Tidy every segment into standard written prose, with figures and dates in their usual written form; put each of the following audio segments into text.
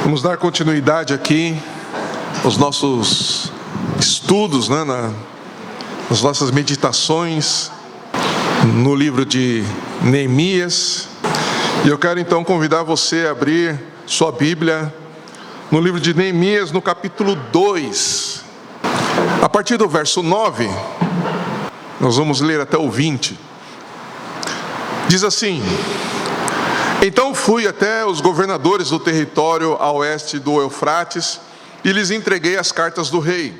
Vamos dar continuidade aqui aos nossos estudos, nas nossas meditações no livro de Neemias. E eu quero então convidar você a abrir sua Bíblia no livro de Neemias, no capítulo 2. A partir do verso 9, nós vamos ler até o 20. Diz assim: Então fui até os governadores do território a oeste do Eufrates e lhes entreguei as cartas do rei.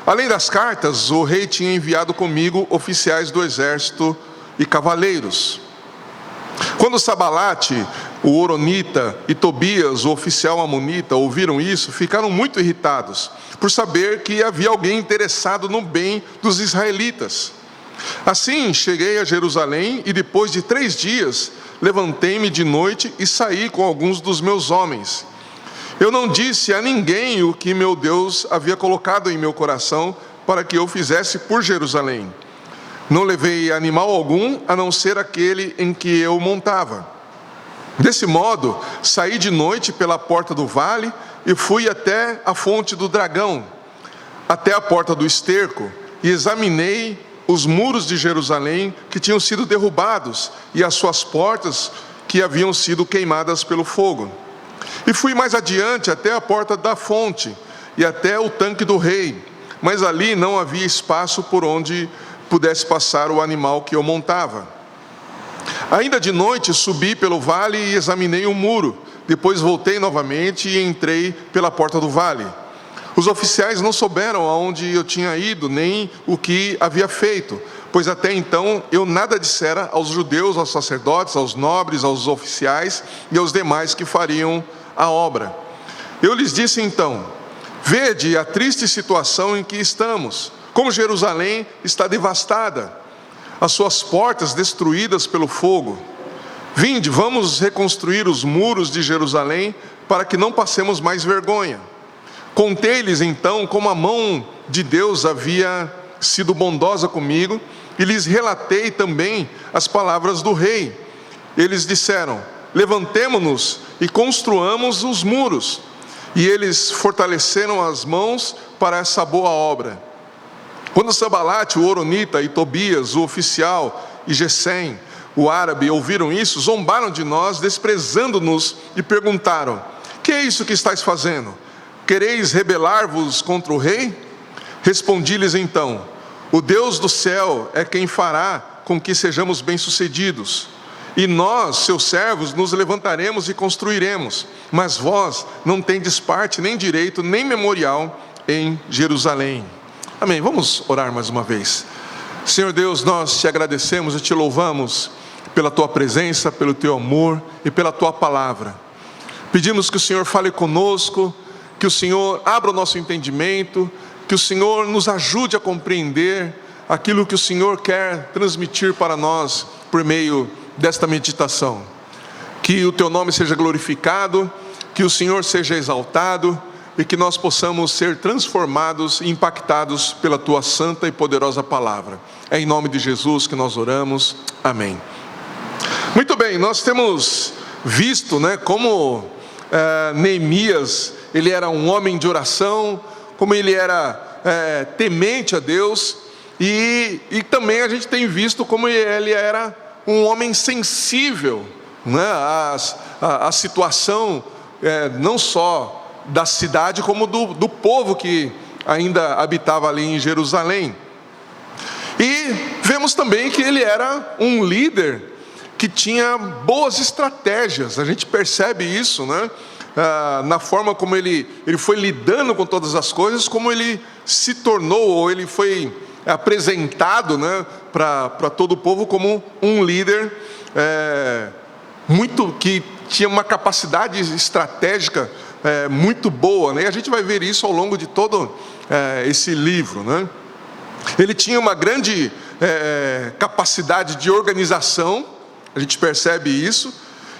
Além das cartas, o rei tinha enviado comigo oficiais do exército e cavaleiros. Quando Sabalate, o Horonita, e Tobias, o oficial amonita, ouviram isso, ficaram muito irritados, por saber que havia alguém interessado no bem dos israelitas. Assim, cheguei a Jerusalém e depois de 3 dias, levantei-me de noite e saí com alguns dos meus homens. Eu não disse a ninguém o que meu Deus havia colocado em meu coração para que eu fizesse por Jerusalém. Não levei animal algum, a não ser aquele em que eu montava. Desse modo, saí de noite pela porta do vale e fui até a fonte do dragão, até a porta do esterco, e examinei os muros de Jerusalém que tinham sido derrubados e as suas portas que haviam sido queimadas pelo fogo. E fui mais adiante até a porta da fonte e até o tanque do rei, mas ali não havia espaço por onde pudesse passar o animal que eu montava. Ainda de noite subi pelo vale e examinei o muro, depois voltei novamente e entrei pela porta do vale. Os oficiais não souberam aonde eu tinha ido, nem o que havia feito, pois até então eu nada dissera aos judeus, aos sacerdotes, aos nobres, aos oficiais e aos demais que fariam a obra. Eu lhes disse então: vede a triste situação em que estamos, como Jerusalém está devastada, as suas portas destruídas pelo fogo. Vinde, vamos reconstruir os muros de Jerusalém, para que não passemos mais vergonha. Contei-lhes então como a mão de Deus havia sido bondosa comigo, e lhes relatei também as palavras do rei. Eles disseram: levantemo-nos e construamos os muros. E eles fortaleceram as mãos para essa boa obra. Quando Sabalate, o Horonita, e Tobias, o oficial, e Gesem, o árabe, ouviram isso, zombaram de nós, desprezando-nos, e perguntaram: que é isso que estáis fazendo? Quereis rebelar-vos contra o rei? Respondi-lhes então: o Deus do céu é quem fará com que sejamos bem-sucedidos. E nós, seus servos, nos levantaremos e construiremos. Mas vós não tendes parte, nem direito, nem memorial em Jerusalém. Amém. Vamos orar mais uma vez. Senhor Deus, nós te agradecemos e te louvamos pela tua presença, pelo teu amor e pela tua palavra. Pedimos que o Senhor fale conosco, que o Senhor abra o nosso entendimento, que o Senhor nos ajude a compreender aquilo que o Senhor quer transmitir para nós por meio desta meditação. Que o teu nome seja glorificado, que o Senhor seja exaltado e que nós possamos ser transformados e impactados pela tua santa e poderosa palavra. É em nome de Jesus que nós oramos. Amém. Muito bem, nós temos visto, como Neemias, ele era um homem de oração, como ele era temente a Deus, e também a gente tem visto como ele era um homem sensível, à situação não só da cidade, como do povo que ainda habitava ali em Jerusalém. E vemos também que ele era um líder que tinha boas estratégias. A gente percebe isso, na forma como ele foi lidando com todas as coisas, como ele se tornou, ou ele foi apresentado, para todo o povo como um líder que tinha uma capacidade estratégica muito boa, E a gente vai ver isso ao longo de todo esse livro, Ele tinha uma grande capacidade de organização, a gente percebe isso,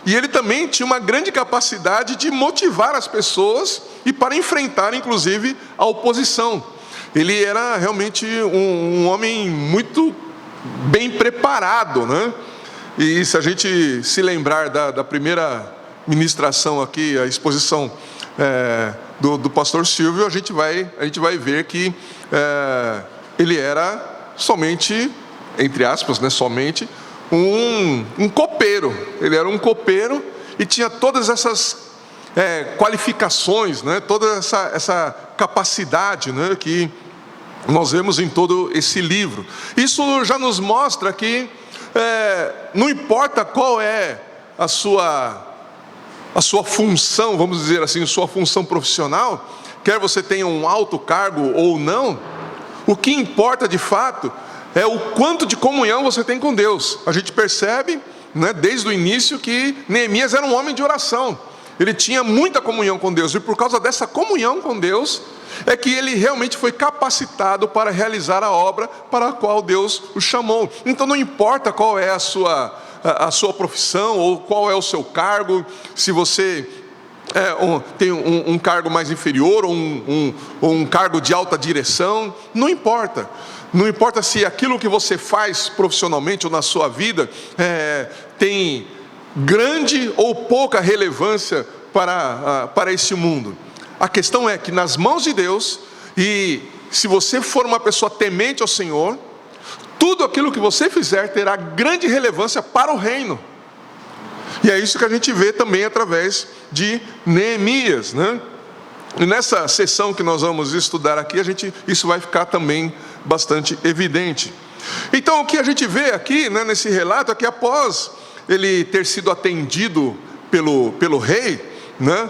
e ele também tinha uma grande capacidade de motivar as pessoas e para enfrentar, inclusive, a oposição. Ele era realmente um homem muito bem preparado, E se a gente se lembrar da primeira ministração aqui, a exposição do pastor Silvio, a gente vai ver que ele era somente, entre aspas, né, somente um copeiro. Ele era um copeiro e tinha todas essas qualificações, né, toda essa capacidade, né, que nós vemos em todo esse livro. Isso já nos mostra que não importa qual é a sua função, vamos dizer assim, sua função profissional, quer você tenha um alto cargo ou não, o que importa de fato é o quanto de comunhão você tem com Deus. A gente percebe, né, desde o início, que Neemias era um homem de oração. Ele tinha muita comunhão com Deus, e por causa dessa comunhão com Deus, é que ele realmente foi capacitado para realizar a obra para a qual Deus o chamou. Então não importa qual é a sua profissão, ou qual é o seu cargo, se você tem um cargo mais inferior, ou um cargo de alta direção, não importa. Não importa se aquilo que você faz profissionalmente ou na sua vida tem grande ou pouca relevância para esse mundo. A questão é que nas mãos de Deus, e se você for uma pessoa temente ao Senhor, tudo aquilo que você fizer terá grande relevância para o reino. E é isso que a gente vê também através de Neemias, né? E nessa sessão que nós vamos estudar aqui, isso vai ficar também bastante evidente. Então o que a gente vê aqui, né, nesse relato, é que após ele ter sido atendido pelo rei, né,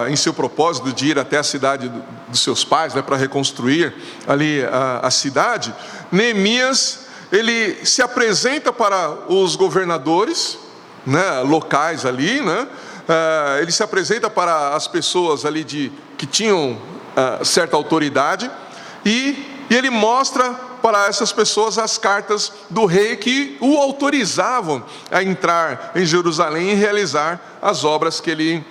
em seu propósito de ir até a cidade dos seus pais, né, para reconstruir ali a cidade, Neemias, ele se apresenta para os governadores, né, locais ali, né, ele se apresenta para as pessoas ali que tinham certa autoridade, e ele mostra para essas pessoas as cartas do rei que o autorizavam a entrar em Jerusalém e realizar as obras que ele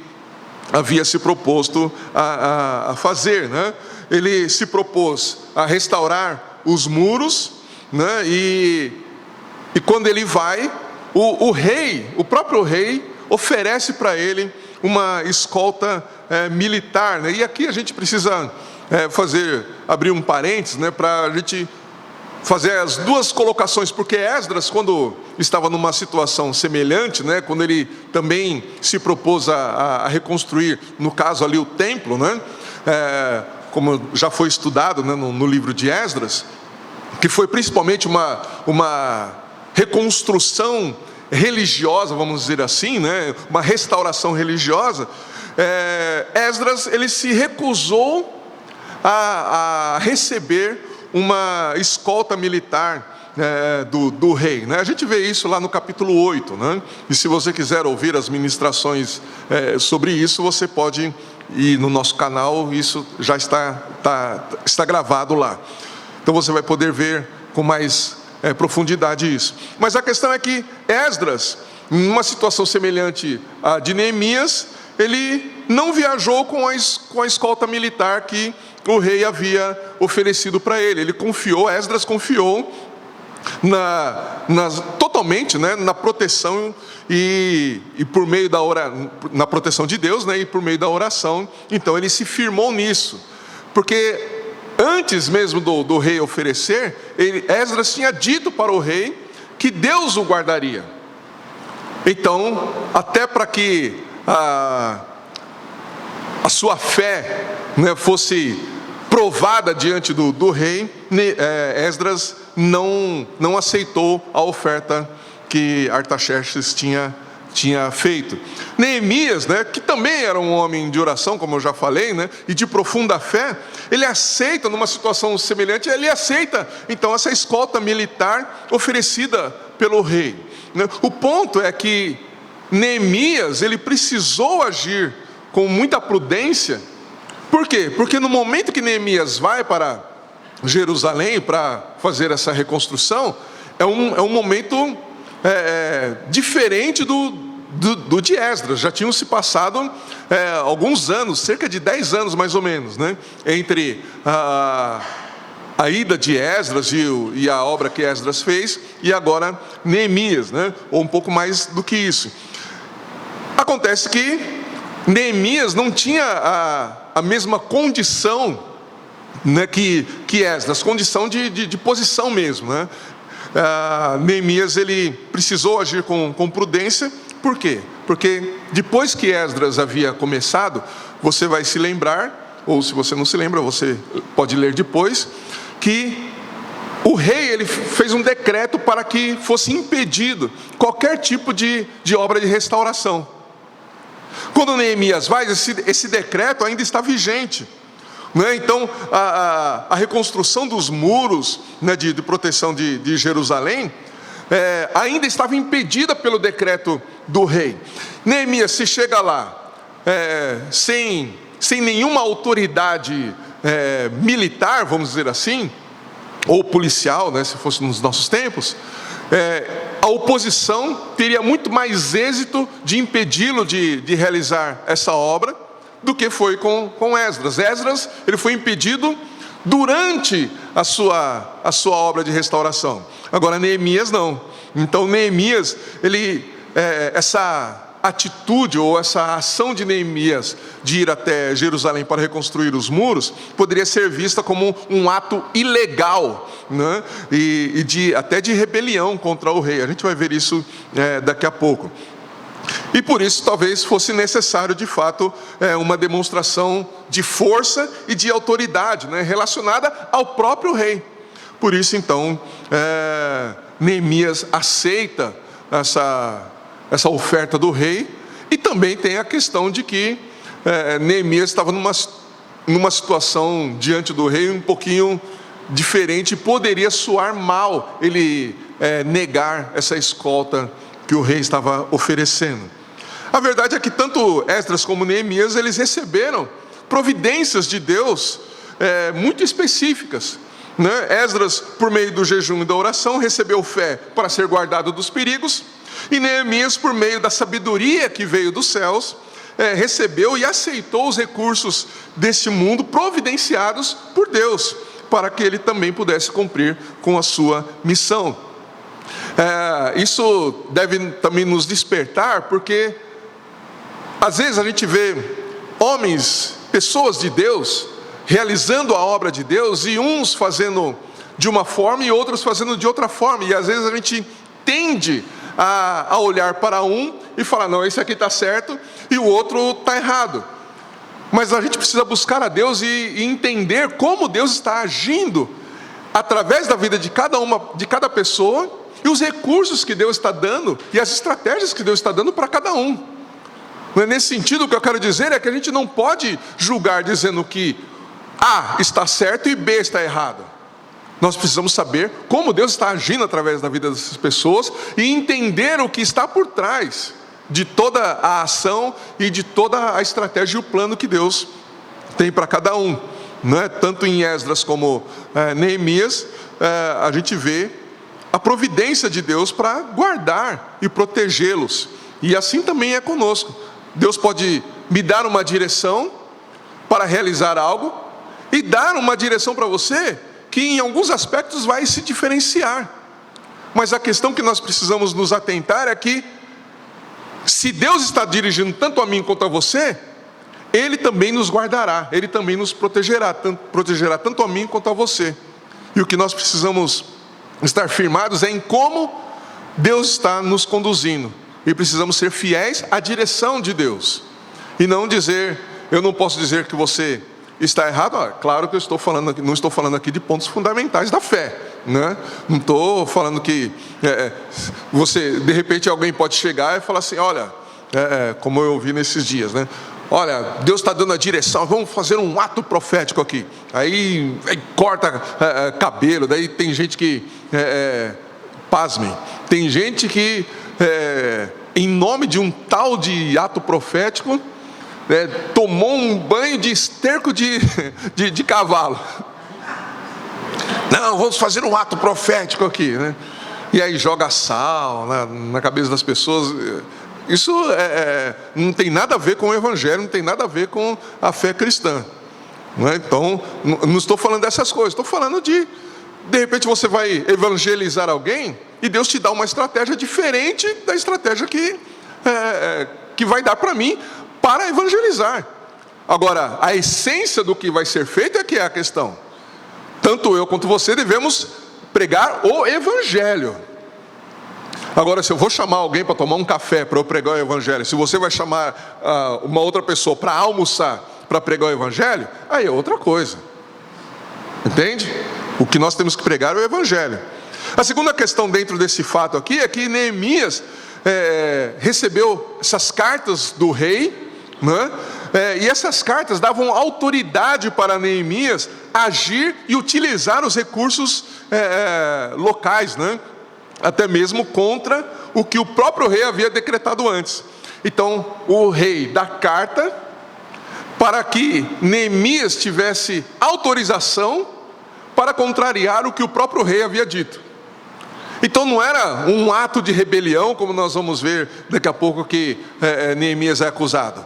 havia se proposto a fazer, né? Ele se propôs a restaurar os muros, né? E quando ele vai, o próprio rei oferece para ele uma escolta militar, né? E aqui a gente precisa abrir um parênteses, né, para a gente fazer as duas colocações, porque Esdras, quando estava numa situação semelhante, né, quando ele também se propôs a reconstruir, no caso ali, o templo, né, como já foi estudado, né, no livro de Esdras, que foi principalmente uma reconstrução religiosa, vamos dizer assim, né, uma restauração religiosa. Esdras, ele se recusou a receber uma escolta militar do rei, né? A gente vê isso lá no capítulo 8, né? E se você quiser ouvir as ministrações sobre isso, você pode ir no nosso canal, isso já está gravado lá. Então você vai poder ver com mais profundidade isso. Mas a questão é que Esdras, numa situação semelhante à de Neemias, ele não viajou com a escolta militar que o rei havia oferecido para ele. Esdras confiou totalmente, né, na proteção e por meio na proteção de Deus, né, e por meio da oração. Então ele se firmou nisso, porque antes mesmo do rei oferecer, Esdras tinha dito para o rei que Deus o guardaria. Então, até para que a sua fé, né, fosse provada diante do rei, Esdras não aceitou a oferta que Artaxerxes tinha feito. Neemias, né, que também era um homem de oração, como eu já falei, né, e de profunda fé, ele aceita, numa situação semelhante, ele aceita então essa escolta militar oferecida pelo rei, né? O ponto é que Neemias, ele precisou agir com muita prudência. Por quê? Porque no momento que Neemias vai para Jerusalém para fazer essa reconstrução, é um momento diferente do de Esdras. Já tinham se passado alguns anos, cerca de 10 anos mais ou menos, né, entre a ida de Esdras e a obra que Esdras fez, e agora Neemias, né, ou um pouco mais do que isso. Acontece que Neemias não tinha a mesma condição, né, que Esdras, condição de posição mesmo, né? Neemias, ele precisou agir com prudência. Por quê? Porque depois que Esdras havia começado, você vai se lembrar, ou se você não se lembra, você pode ler depois, que o rei, ele fez um decreto para que fosse impedido qualquer tipo de obra de restauração. Quando Neemias vai, esse decreto ainda está vigente, né? Então a reconstrução dos muros, né, de proteção de Jerusalém ainda estava impedida pelo decreto do rei. Neemias se chega lá sem nenhuma autoridade militar, vamos dizer assim, ou policial, né, se fosse nos nossos tempos, a oposição teria muito mais êxito de impedi-lo de realizar essa obra do que foi com Esdras. Esdras, ele foi impedido durante a sua obra de restauração. Agora Neemias não. Então Neemias, essa atitude ou essa ação de Neemias de ir até Jerusalém para reconstruir os muros poderia ser vista como um ato ilegal, né? E até de rebelião contra o rei. A gente vai ver isso daqui a pouco. E por isso talvez fosse necessário de fato uma demonstração de força e de autoridade, né, relacionada ao próprio rei. Por isso então Neemias aceita essa oferta do rei. E também tem a questão de que Neemias estava numa situação diante do rei um pouquinho diferente, e poderia soar mal ele negar essa escolta que o rei estava oferecendo. A verdade é que tanto Esdras como Neemias, eles receberam providências de Deus muito específicas, né? Esdras, por meio do jejum e da oração, recebeu fé para ser guardado dos perigos, e Neemias, por meio da sabedoria que veio dos céus, recebeu e aceitou os recursos deste mundo providenciados por Deus, para que ele também pudesse cumprir com a sua missão. Isso deve também nos despertar, porque às vezes a gente vê homens, pessoas de Deus, realizando a obra de Deus, e uns fazendo de uma forma e outros fazendo de outra forma, e às vezes a gente tende a olhar para um e falar, não, esse aqui está certo e o outro está errado. Mas a gente precisa buscar a Deus e entender como Deus está agindo através da vida de cada pessoa, e os recursos que Deus está dando e as estratégias que Deus está dando para cada um. Nesse sentido, o que eu quero dizer é que a gente não pode julgar dizendo que A está certo e B está errado. Nós precisamos saber como Deus está agindo através da vida dessas pessoas e entender o que está por trás de toda a ação e de toda a estratégia e o plano que Deus tem para cada um, né? Tanto em Esdras como Neemias, a gente vê a providência de Deus para guardar e protegê-los. E assim também é conosco. Deus pode me dar uma direção para realizar algo e dar uma direção para você que em alguns aspectos vai se diferenciar. Mas a questão que nós precisamos nos atentar é que, se Deus está dirigindo tanto a mim quanto a você, Ele também nos guardará, Ele também nos protegerá tanto a mim quanto a você. E o que nós precisamos estar firmados é em como Deus está nos conduzindo, e precisamos ser fiéis à direção de Deus, e não dizer, eu não posso dizer que você está errado. Claro que não estou falando aqui de pontos fundamentais da fé, né? Não estou falando que você, de repente alguém pode chegar e falar assim, olha, como eu ouvi nesses dias, né? Olha, Deus está dando a direção, vamos fazer um ato profético aqui. Aí corta cabelo, daí tem gente que, pasmem, tem gente que, em nome de um tal de ato profético, tomou um banho de esterco de cavalo. Não, vamos fazer um ato profético aqui, né? E aí joga sal na cabeça das pessoas. Isso não tem nada a ver com o Evangelho, não tem nada a ver com a fé cristã, não é? Então, não estou falando dessas coisas, estou falando de repente você vai evangelizar alguém e Deus te dá uma estratégia diferente da estratégia que que vai dar para mim para evangelizar. Agora, a essência do que vai ser feito é que é a questão. Tanto eu quanto você devemos pregar o evangelho. Agora, se eu vou chamar alguém para tomar um café para eu pregar o evangelho, se você vai chamar uma outra pessoa para almoçar para pregar o evangelho, aí é outra coisa. Entende? O que nós temos que pregar é o evangelho. A segunda questão dentro desse fato aqui é que Neemias recebeu essas cartas do rei, né? E essas cartas davam autoridade para Neemias agir e utilizar os recursos locais, né? Até mesmo contra o que o próprio rei havia decretado antes. Então o rei dá carta para que Neemias tivesse autorização para contrariar o que o próprio rei havia dito. Então não era um ato de rebelião, como nós vamos ver daqui a pouco que Neemias é acusado.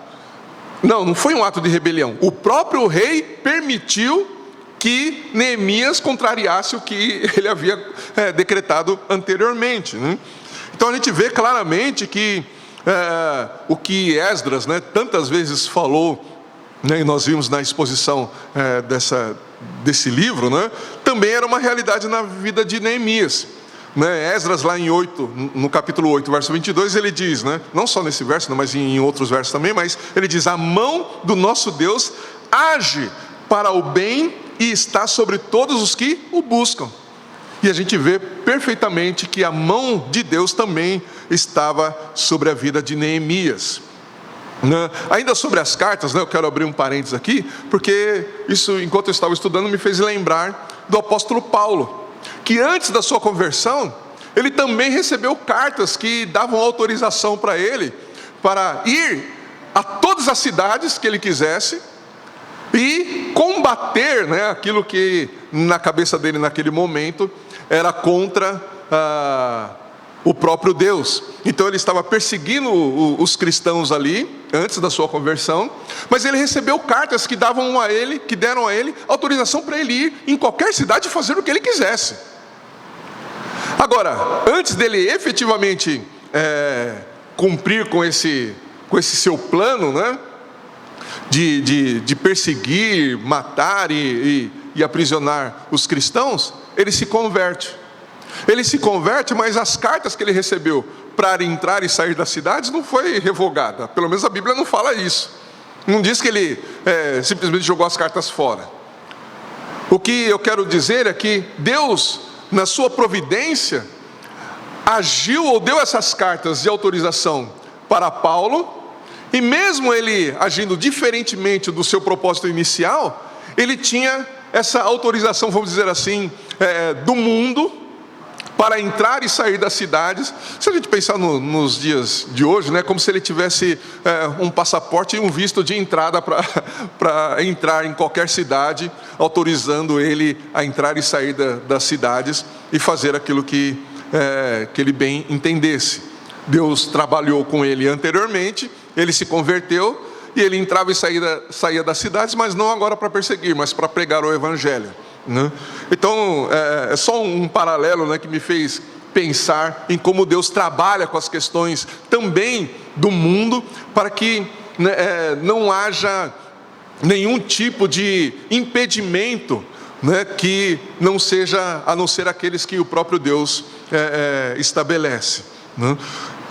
Não foi um ato de rebelião. O próprio rei permitiu que Neemias contrariasse o que ele havia decretado anteriormente, né? Então a gente vê claramente que o que Esdras, né, tantas vezes falou, né, e nós vimos na exposição desse livro, né, também era uma realidade na vida de Neemias. Esdras lá no capítulo 8, verso 22, ele diz, né, não só nesse verso, mas em outros versos também, mas ele diz: a mão do nosso Deus age para o bem e está sobre todos os que o buscam. E a gente vê perfeitamente que a mão de Deus também estava sobre a vida de Neemias. Ainda sobre as cartas, eu quero abrir um parênteses aqui, porque isso, enquanto eu estava estudando, me fez lembrar do apóstolo Paulo, que antes da sua conversão, ele também recebeu cartas que davam autorização para ele, para ir a todas as cidades que ele quisesse, e combater, aquilo que na cabeça dele naquele momento era contra o próprio Deus. Então ele estava perseguindo os cristãos ali, antes da sua conversão, mas ele recebeu cartas que deram a ele autorização para ele ir em qualquer cidade e fazer o que ele quisesse. Agora, antes dele efetivamente cumprir com esse seu plano, de perseguir, matar e aprisionar os cristãos, ele se converte. Mas as cartas que ele recebeu para entrar e sair das cidades não foi revogada. Pelo menos a Bíblia não fala isso. Não diz que ele simplesmente jogou as cartas fora. O que eu quero dizer é que Deus, na sua providência, agiu ou deu essas cartas de autorização para Paulo. E mesmo ele agindo diferentemente do seu propósito inicial, ele tinha essa autorização, vamos dizer assim, do mundo, para entrar e sair das cidades. Se a gente pensar nos dias de hoje, como se ele tivesse um passaporte e um visto de entrada para entrar em qualquer cidade, autorizando ele a entrar e sair das cidades e fazer aquilo que ele bem entendesse. Deus trabalhou com ele anteriormente, ele se converteu e ele entrava e saía das cidades, mas não agora para perseguir, mas para pregar o evangelho, né? Então é só um paralelo, que me fez pensar em como Deus trabalha com as questões também do mundo, para que não haja nenhum tipo de impedimento, que não seja a não ser aqueles que o próprio Deus estabelece, né?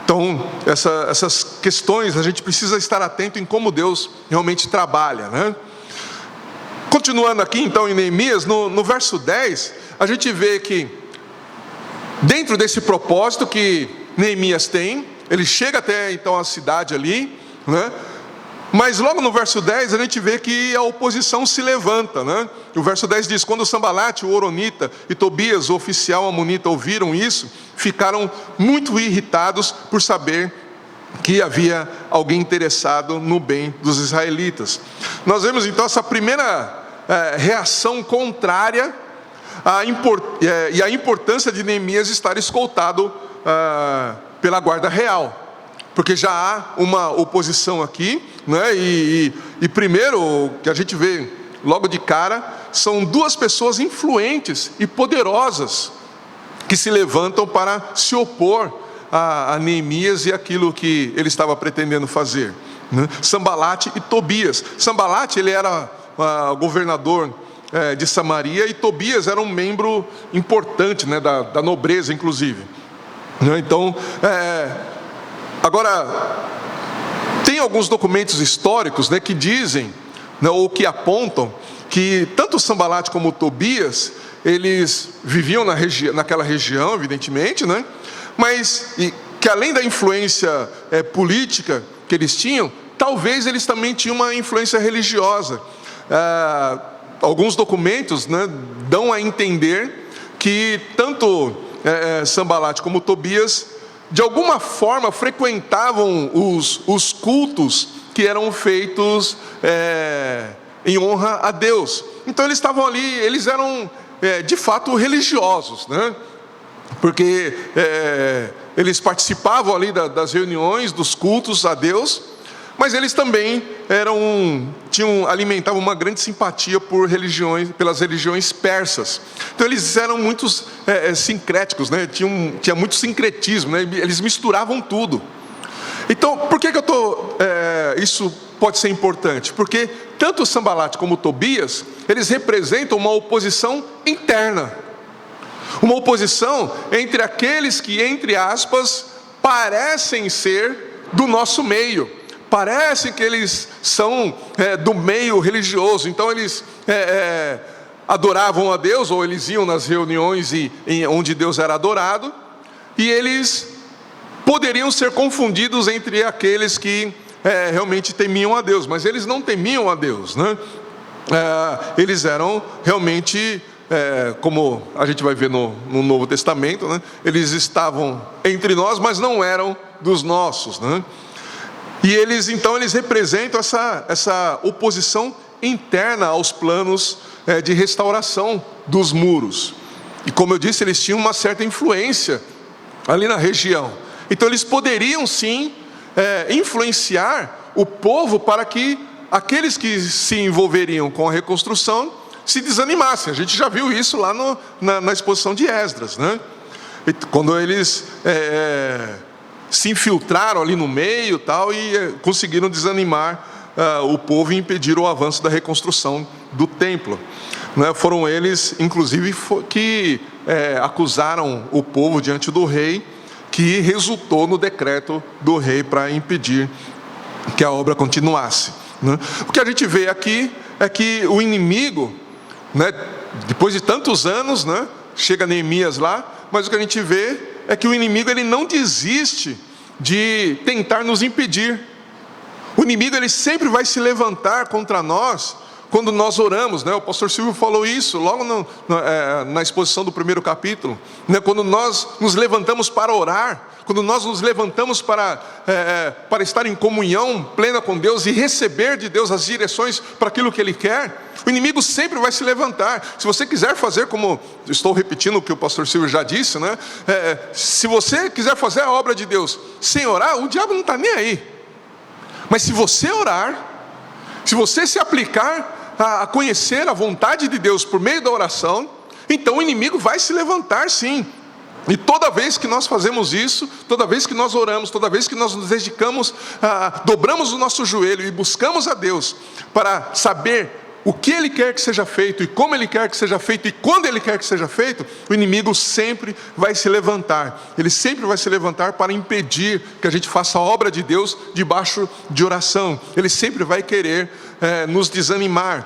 Então, essas questões, a gente precisa estar atento em como Deus realmente trabalha, né? Continuando aqui então em Neemias, no verso 10, a gente vê que dentro desse propósito que Neemias tem, ele chega até então a cidade ali, né? Mas logo no verso 10 a gente vê que a oposição se levanta, né? O verso 10 diz: quando Sambalate, o Horonita, e Tobias, o oficial amonita, ouviram isso, ficaram muito irritados por saber que havia alguém interessado no bem dos israelitas. Nós vemos então essa primeira reação contrária e a importância de Neemias estar escoltado pela guarda real. Porque já há uma oposição aqui, e primeiro, o que a gente vê logo de cara, são duas pessoas influentes e poderosas, que se levantam para se opor a Neemias e aquilo que ele estava pretendendo fazer, né? Sambalate e Tobias. Sambalate, ele era governador de Samaria, e Tobias era um membro importante, né, da nobreza, inclusive, né? Então, agora, tem alguns documentos históricos, né, que dizem, né, ou que apontam que tanto Sambalate como Tobias, eles viviam naquela região, evidentemente, né? Mas que além da influência política que eles tinham, talvez eles também tinham uma influência religiosa. Alguns documentos, né, dão a entender que tanto Sambalate como Tobias, de alguma forma, frequentavam os cultos que eram feitos em honra a Deus. Então eles estavam ali, eles eram de fato religiosos, né? Porque eles participavam ali das reuniões, dos cultos a Deus, mas eles também alimentavam uma grande simpatia pelas religiões persas. Então eles eram muito sincréticos, né? Tinha muito sincretismo, né? Eles misturavam tudo. Então, por que isso pode ser importante? Porque tanto Sambalate como Tobias, eles representam uma oposição interna. Uma oposição entre aqueles que, entre aspas, parecem ser do nosso meio. Parece que eles são do meio religioso. Então eles adoravam a Deus, ou eles iam nas reuniões onde Deus era adorado, e eles poderiam ser confundidos entre aqueles que realmente temiam a Deus, mas eles não temiam a Deus, né? Eles eram realmente, como a gente vai ver no Novo Testamento, né? Eles estavam entre nós, mas não eram dos nossos, né? E eles representam essa oposição interna aos planos de restauração dos muros. E como eu disse, eles tinham uma certa influência ali na região. Então eles poderiam sim influenciar o povo para que aqueles que se envolveriam com a reconstrução se desanimassem. A gente já viu isso lá na exposição de Esdras, né? Quando eles se infiltraram ali no meio e conseguiram desanimar o povo e impedir o avanço da reconstrução do templo, né? Foram eles, inclusive, que acusaram o povo diante do rei, que resultou no decreto do rei para impedir que a obra continuasse, né? O que a gente vê aqui é que o inimigo, né, depois de tantos anos, né, chega Neemias lá, mas o que a gente vê é que o inimigo, ele não desiste de tentar nos impedir. O inimigo, ele sempre vai se levantar contra nós quando nós oramos, né? O pastor Silvio falou isso logo na exposição do primeiro capítulo, né? Quando nós nos levantamos para orar, quando nós nos levantamos para estar em comunhão plena com Deus e receber de Deus as direções para aquilo que Ele quer, o inimigo sempre vai se levantar. Se você quiser fazer, como estou repetindo o que o pastor Silvio já disse, né? Se você quiser fazer a obra de Deus sem orar, o diabo não está nem aí. Mas se você orar, se você se aplicar a conhecer a vontade de Deus por meio da oração, então o inimigo vai se levantar sim. E toda vez que nós fazemos isso, toda vez que nós oramos, toda vez que nós nos dedicamos, dobramos o nosso joelho e buscamos a Deus para saber o que Ele quer que seja feito, e como Ele quer que seja feito, e quando Ele quer que seja feito, o inimigo sempre vai se levantar. Ele sempre vai se levantar para impedir que a gente faça a obra de Deus debaixo de oração. Ele sempre vai querer nos desanimar.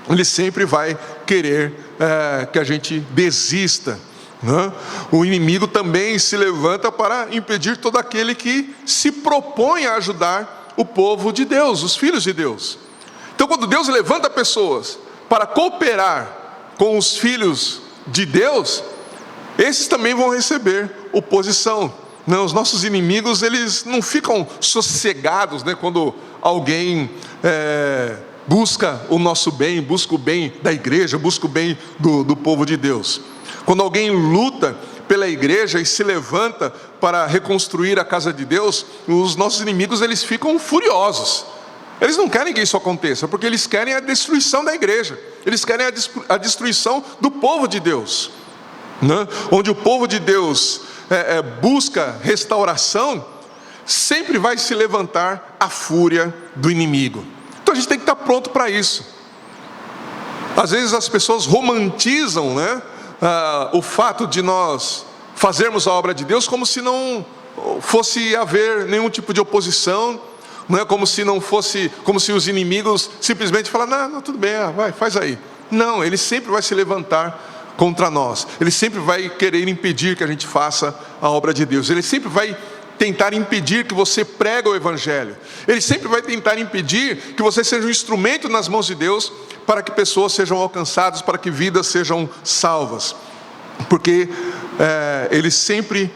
Ele sempre vai querer que a gente desista, né? O inimigo também se levanta para impedir todo aquele que se propõe a ajudar o povo de Deus, os filhos de Deus. Então, quando Deus levanta pessoas para cooperar com os filhos de Deus, esses também vão receber oposição, né? Os nossos inimigos, eles não ficam sossegados, né, quando alguém busca o nosso bem, busca o bem da igreja, busca o bem do povo de Deus. Quando alguém luta pela igreja e se levanta para reconstruir a casa de Deus, os nossos inimigos, eles ficam furiosos. Eles não querem que isso aconteça, porque eles querem a destruição da igreja. Eles querem a destruição do povo de Deus, né? Onde o povo de Deus busca restauração, sempre vai se levantar a fúria do inimigo. Então a gente tem que estar pronto para isso. Às vezes as pessoas romantizam, o fato de nós fazermos a obra de Deus como se não fosse haver nenhum tipo de oposição, não é como se não fosse, como se os inimigos simplesmente falassem, não, tudo bem, vai, faz aí. Não, ele sempre vai se levantar contra nós. Ele sempre vai querer impedir que a gente faça a obra de Deus. Ele sempre vai tentar impedir que você pregue o Evangelho. Ele sempre vai tentar impedir que você seja um instrumento nas mãos de Deus para que pessoas sejam alcançadas, para que vidas sejam salvas. Porque ele sempre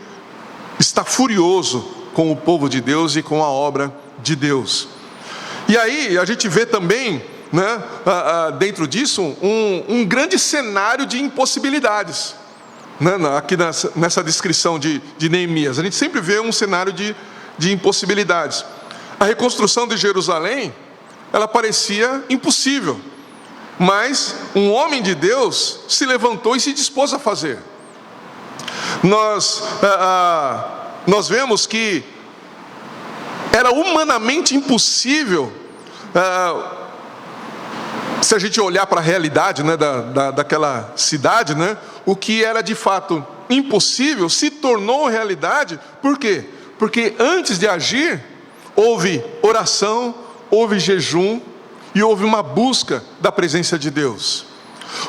está furioso com o povo de Deus e com a obra de Deus. E aí a gente vê também, dentro disso, um grande cenário de impossibilidades. Aqui nessa descrição de Neemias, a gente sempre vê um cenário de impossibilidades. A reconstrução de Jerusalém, ela parecia impossível, mas um homem de Deus se levantou e se dispôs a fazer. Nós vemos que era humanamente impossível, se a gente olhar para a realidade daquela cidade, o que era de fato impossível se tornou realidade. Por quê? Porque antes de agir, houve oração, houve jejum e houve uma busca da presença de Deus.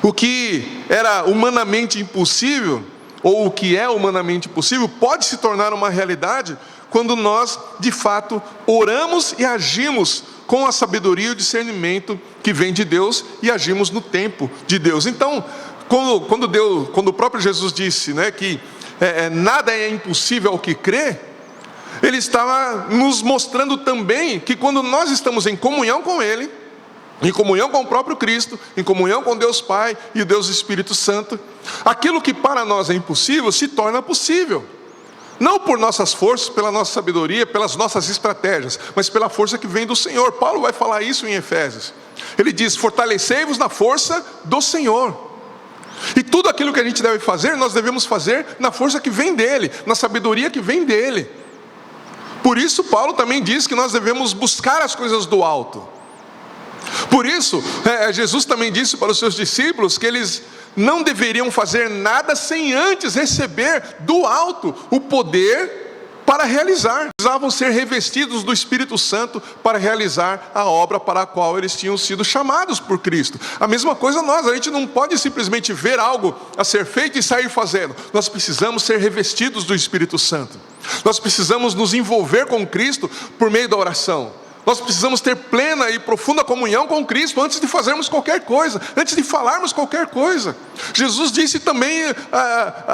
O que era humanamente impossível, ou o que é humanamente possível, pode se tornar uma realidade quando nós, de fato, oramos e agimos com a sabedoria e o discernimento que vem de Deus e agimos no tempo de Deus. Então, quando o próprio Jesus disse que nada é impossível ao que crê, Ele estava nos mostrando também que quando nós estamos em comunhão com Ele, em comunhão com o próprio Cristo, em comunhão com Deus Pai e o Deus Espírito Santo, aquilo que para nós é impossível se torna possível. Não por nossas forças, pela nossa sabedoria, pelas nossas estratégias, mas pela força que vem do Senhor. Paulo vai falar isso em Efésios. Ele diz: fortalecei-vos na força do Senhor. E tudo aquilo que a gente deve fazer, nós devemos fazer na força que vem dEle, na sabedoria que vem dEle. Por isso Paulo também diz que nós devemos buscar as coisas do alto. Por isso, Jesus também disse para os seus discípulos que eles não deveriam fazer nada sem antes receber do alto o poder para realizar. Precisavam ser revestidos do Espírito Santo para realizar a obra para a qual eles tinham sido chamados por Cristo. A mesma coisa a gente não pode simplesmente ver algo a ser feito e sair fazendo. Nós precisamos ser revestidos do Espírito Santo. Nós precisamos nos envolver com Cristo por meio da oração. Nós precisamos ter plena e profunda comunhão com Cristo antes de fazermos qualquer coisa, antes de falarmos qualquer coisa. Jesus disse também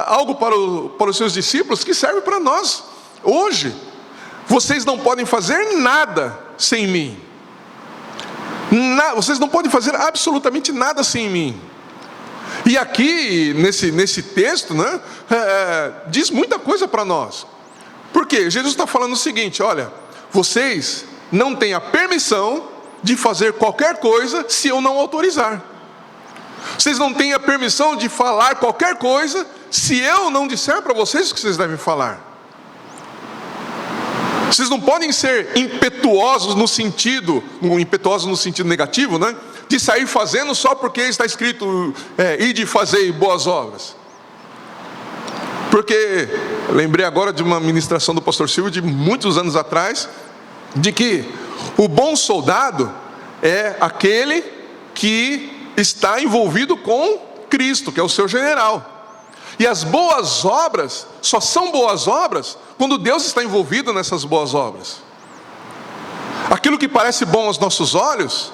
algo para os seus discípulos que serve para nós hoje: vocês não podem fazer nada sem mim. Vocês não podem fazer absolutamente nada sem mim. E aqui nesse texto, diz muita coisa para nós. Por quê? Jesus está falando o seguinte: olha, vocês não têm a permissão de fazer qualquer coisa se eu não autorizar. Vocês não têm a permissão de falar qualquer coisa se eu não disser para vocês o que vocês devem falar. Vocês não podem ser impetuosos no sentido negativo, de sair fazendo só porque está escrito ide e fazei boas obras. Porque lembrei agora de uma ministração do pastor Silvio de muitos anos atrás, de que o bom soldado é aquele que está envolvido com Cristo, que é o seu general. E as boas obras só são boas obras quando Deus está envolvido nessas boas obras. Aquilo que parece bom aos nossos olhos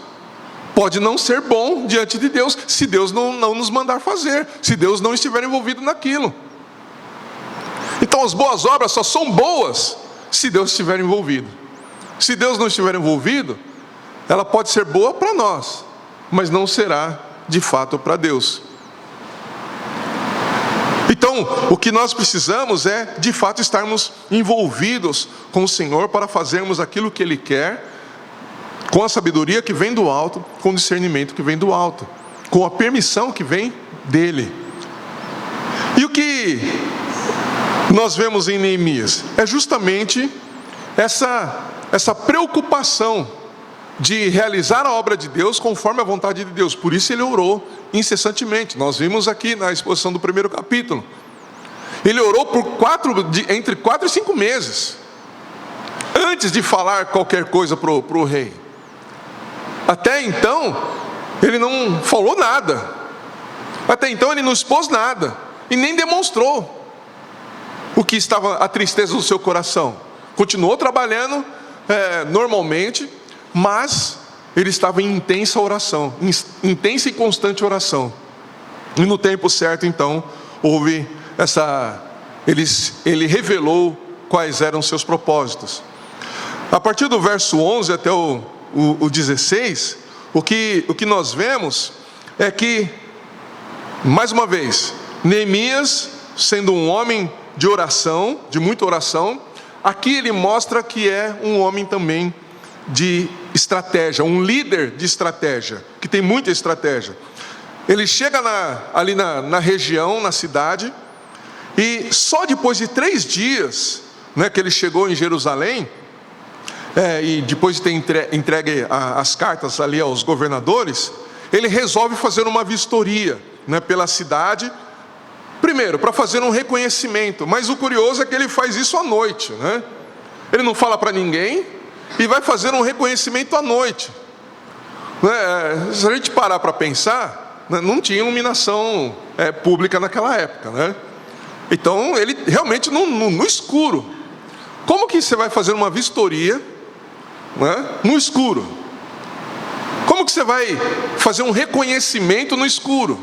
pode não ser bom diante de Deus, se Deus não nos mandar fazer, se Deus não estiver envolvido naquilo. Então as boas obras só são boas se Deus estiver envolvido. Se Deus não estiver envolvido, ela pode ser boa para nós, mas não será de fato para Deus. Então, o que nós precisamos é, de fato, estarmos envolvidos com o Senhor para fazermos aquilo que Ele quer, com a sabedoria que vem do alto, com o discernimento que vem do alto, com a permissão que vem dEle. E o que nós vemos em Neemias? É justamente essa preocupação de realizar a obra de Deus conforme a vontade de Deus. Por isso ele orou incessantemente. Nós vimos aqui na exposição do primeiro capítulo. Ele orou por entre 4 e 5 meses, antes de falar qualquer coisa para o rei. Até então, ele não falou nada. Até então, ele não expôs nada. E nem demonstrou o que estava a tristeza do seu coração. Continuou trabalhando normalmente, mas ele estava em intensa oração, intensa e constante oração. E no tempo certo, então, houve ele revelou quais eram os seus propósitos. A partir do verso 11 até o 16, o que nós vemos é que, mais uma vez, Neemias, sendo um homem de oração, de muita oração, aqui ele mostra que é um homem também de estratégia, um líder de estratégia, que tem muita estratégia. Ele chega ali na região, na cidade, e só depois de 3 dias, que ele chegou em Jerusalém, e depois de ter entregue as cartas ali aos governadores, ele resolve fazer uma vistoria pela cidade, primeiro, para fazer um reconhecimento. Mas o curioso é que ele faz isso à noite, Ele não fala para ninguém e vai fazer um reconhecimento à noite. Se a gente parar para pensar, não tinha iluminação pública naquela época, Então ele realmente no escuro. Como que você vai fazer uma vistoria no escuro? Como que você vai fazer um reconhecimento no escuro?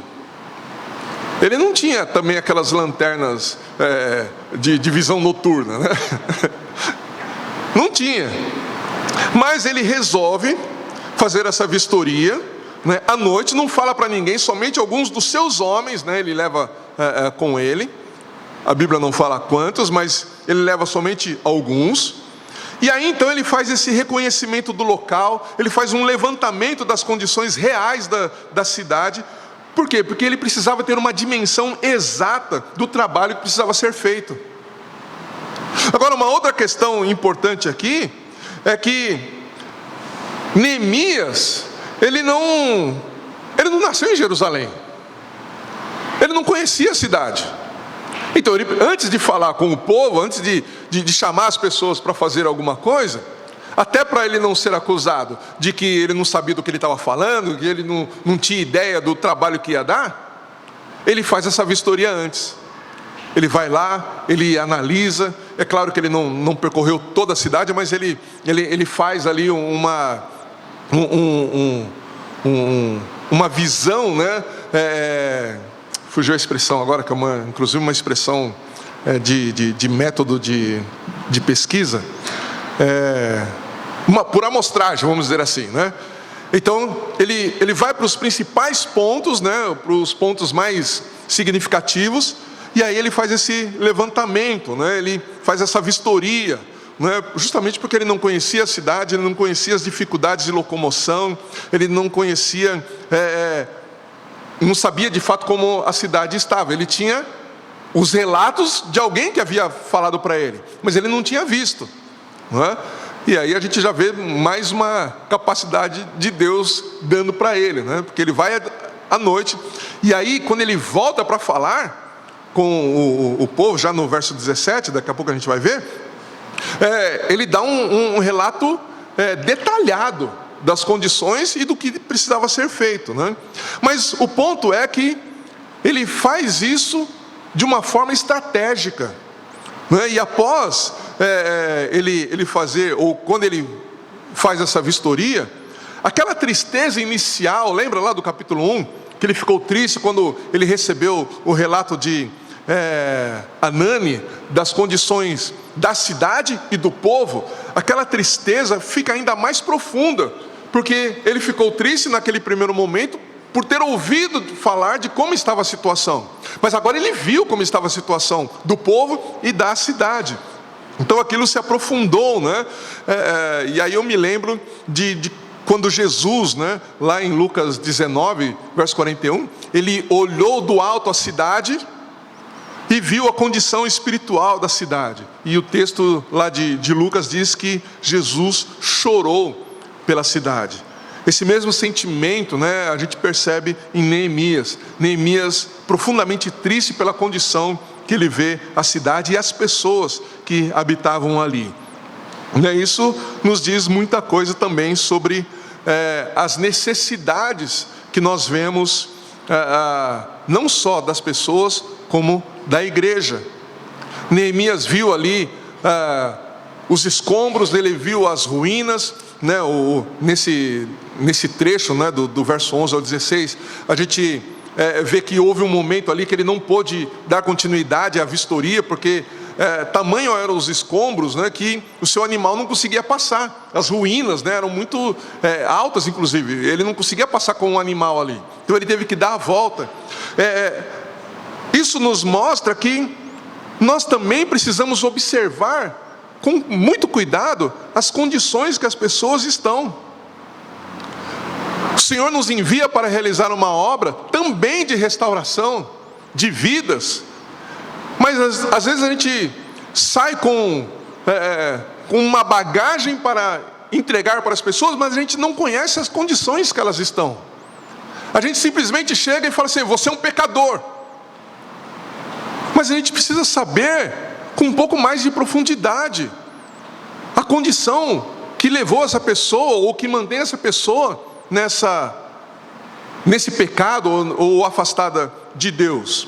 Ele não tinha também aquelas lanternas de visão noturna, Não tinha. Mas ele resolve fazer essa vistoria à noite, não fala para ninguém, somente alguns dos seus homens, ele leva com ele. A Bíblia não fala quantos, mas ele leva somente alguns. E aí então ele faz esse reconhecimento do local, ele faz um levantamento das condições reais da cidade. Por quê? Porque ele precisava ter uma dimensão exata do trabalho que precisava ser feito. Agora, uma outra questão importante aqui é que Neemias, ele não nasceu em Jerusalém. Ele não conhecia a cidade. Então, antes de falar com o povo, antes de chamar as pessoas para fazer alguma coisa, até para ele não ser acusado de que ele não sabia do que ele estava falando, que ele não tinha ideia do trabalho que ia dar, ele faz essa vistoria antes. Ele vai lá, ele analisa. É claro que ele não percorreu toda a cidade, mas ele faz ali uma visão, fugiu a expressão agora, que é inclusive uma expressão de método de pesquisa, por amostragem, vamos dizer assim, Então ele vai para os principais pontos, para os pontos mais significativos, e aí ele faz esse levantamento, ele faz essa vistoria, justamente porque ele não conhecia a cidade, ele não conhecia as dificuldades de locomoção, ele não conhecia, não sabia de fato como a cidade estava. Ele tinha os relatos de alguém que havia falado para ele, mas ele não tinha visto, E aí a gente já vê mais uma capacidade de Deus dando para ele, Porque ele vai à noite, e aí quando ele volta para falar com o povo, já no verso 17, daqui a pouco a gente vai ver, ele dá um relato detalhado das condições e do que precisava ser feito, Mas o ponto é que ele faz isso de uma forma estratégica, E após ele fazer, ou quando ele faz essa vistoria, aquela tristeza inicial, lembra lá do capítulo 1, que ele ficou triste quando ele recebeu o relato de Anani, das condições da cidade e do povo, aquela tristeza fica ainda mais profunda, porque ele ficou triste naquele primeiro momento por ter ouvido falar de como estava a situação, mas agora ele viu como estava a situação do povo e da cidade. Então aquilo se aprofundou, e aí eu me lembro de quando Jesus, lá em Lucas 19, verso 41, ele olhou do alto a cidade e viu a condição espiritual da cidade. E o texto lá de Lucas diz que Jesus chorou pela cidade. Esse mesmo sentimento, a gente percebe em Neemias. Neemias profundamente triste pela condição que ele vê a cidade e as pessoas que habitavam ali. Isso nos diz muita coisa também sobre as necessidades que nós vemos, não só das pessoas, como da igreja. Neemias viu ali os escombros, ele viu as ruínas, nesse trecho, do verso 11 ao 16, a gente vê que houve um momento ali que ele não pôde dar continuidade à vistoria, porque tamanho eram os escombros, que o seu animal não conseguia passar. As ruínas, eram muito altas, inclusive, ele não conseguia passar com um animal ali, então ele teve que dar a volta. Isso nos mostra que nós também precisamos observar com muito cuidado as condições que as pessoas estão. O Senhor nos envia para realizar uma obra também de restauração de vidas, mas às vezes a gente sai com uma bagagem para entregar para as pessoas, mas a gente não conhece as condições que elas estão. A gente simplesmente chega e fala assim: você é um pecador. Mas a gente precisa saber com um pouco mais de profundidade a condição que levou essa pessoa, ou que mantém essa pessoa nesse pecado, ou afastada de Deus.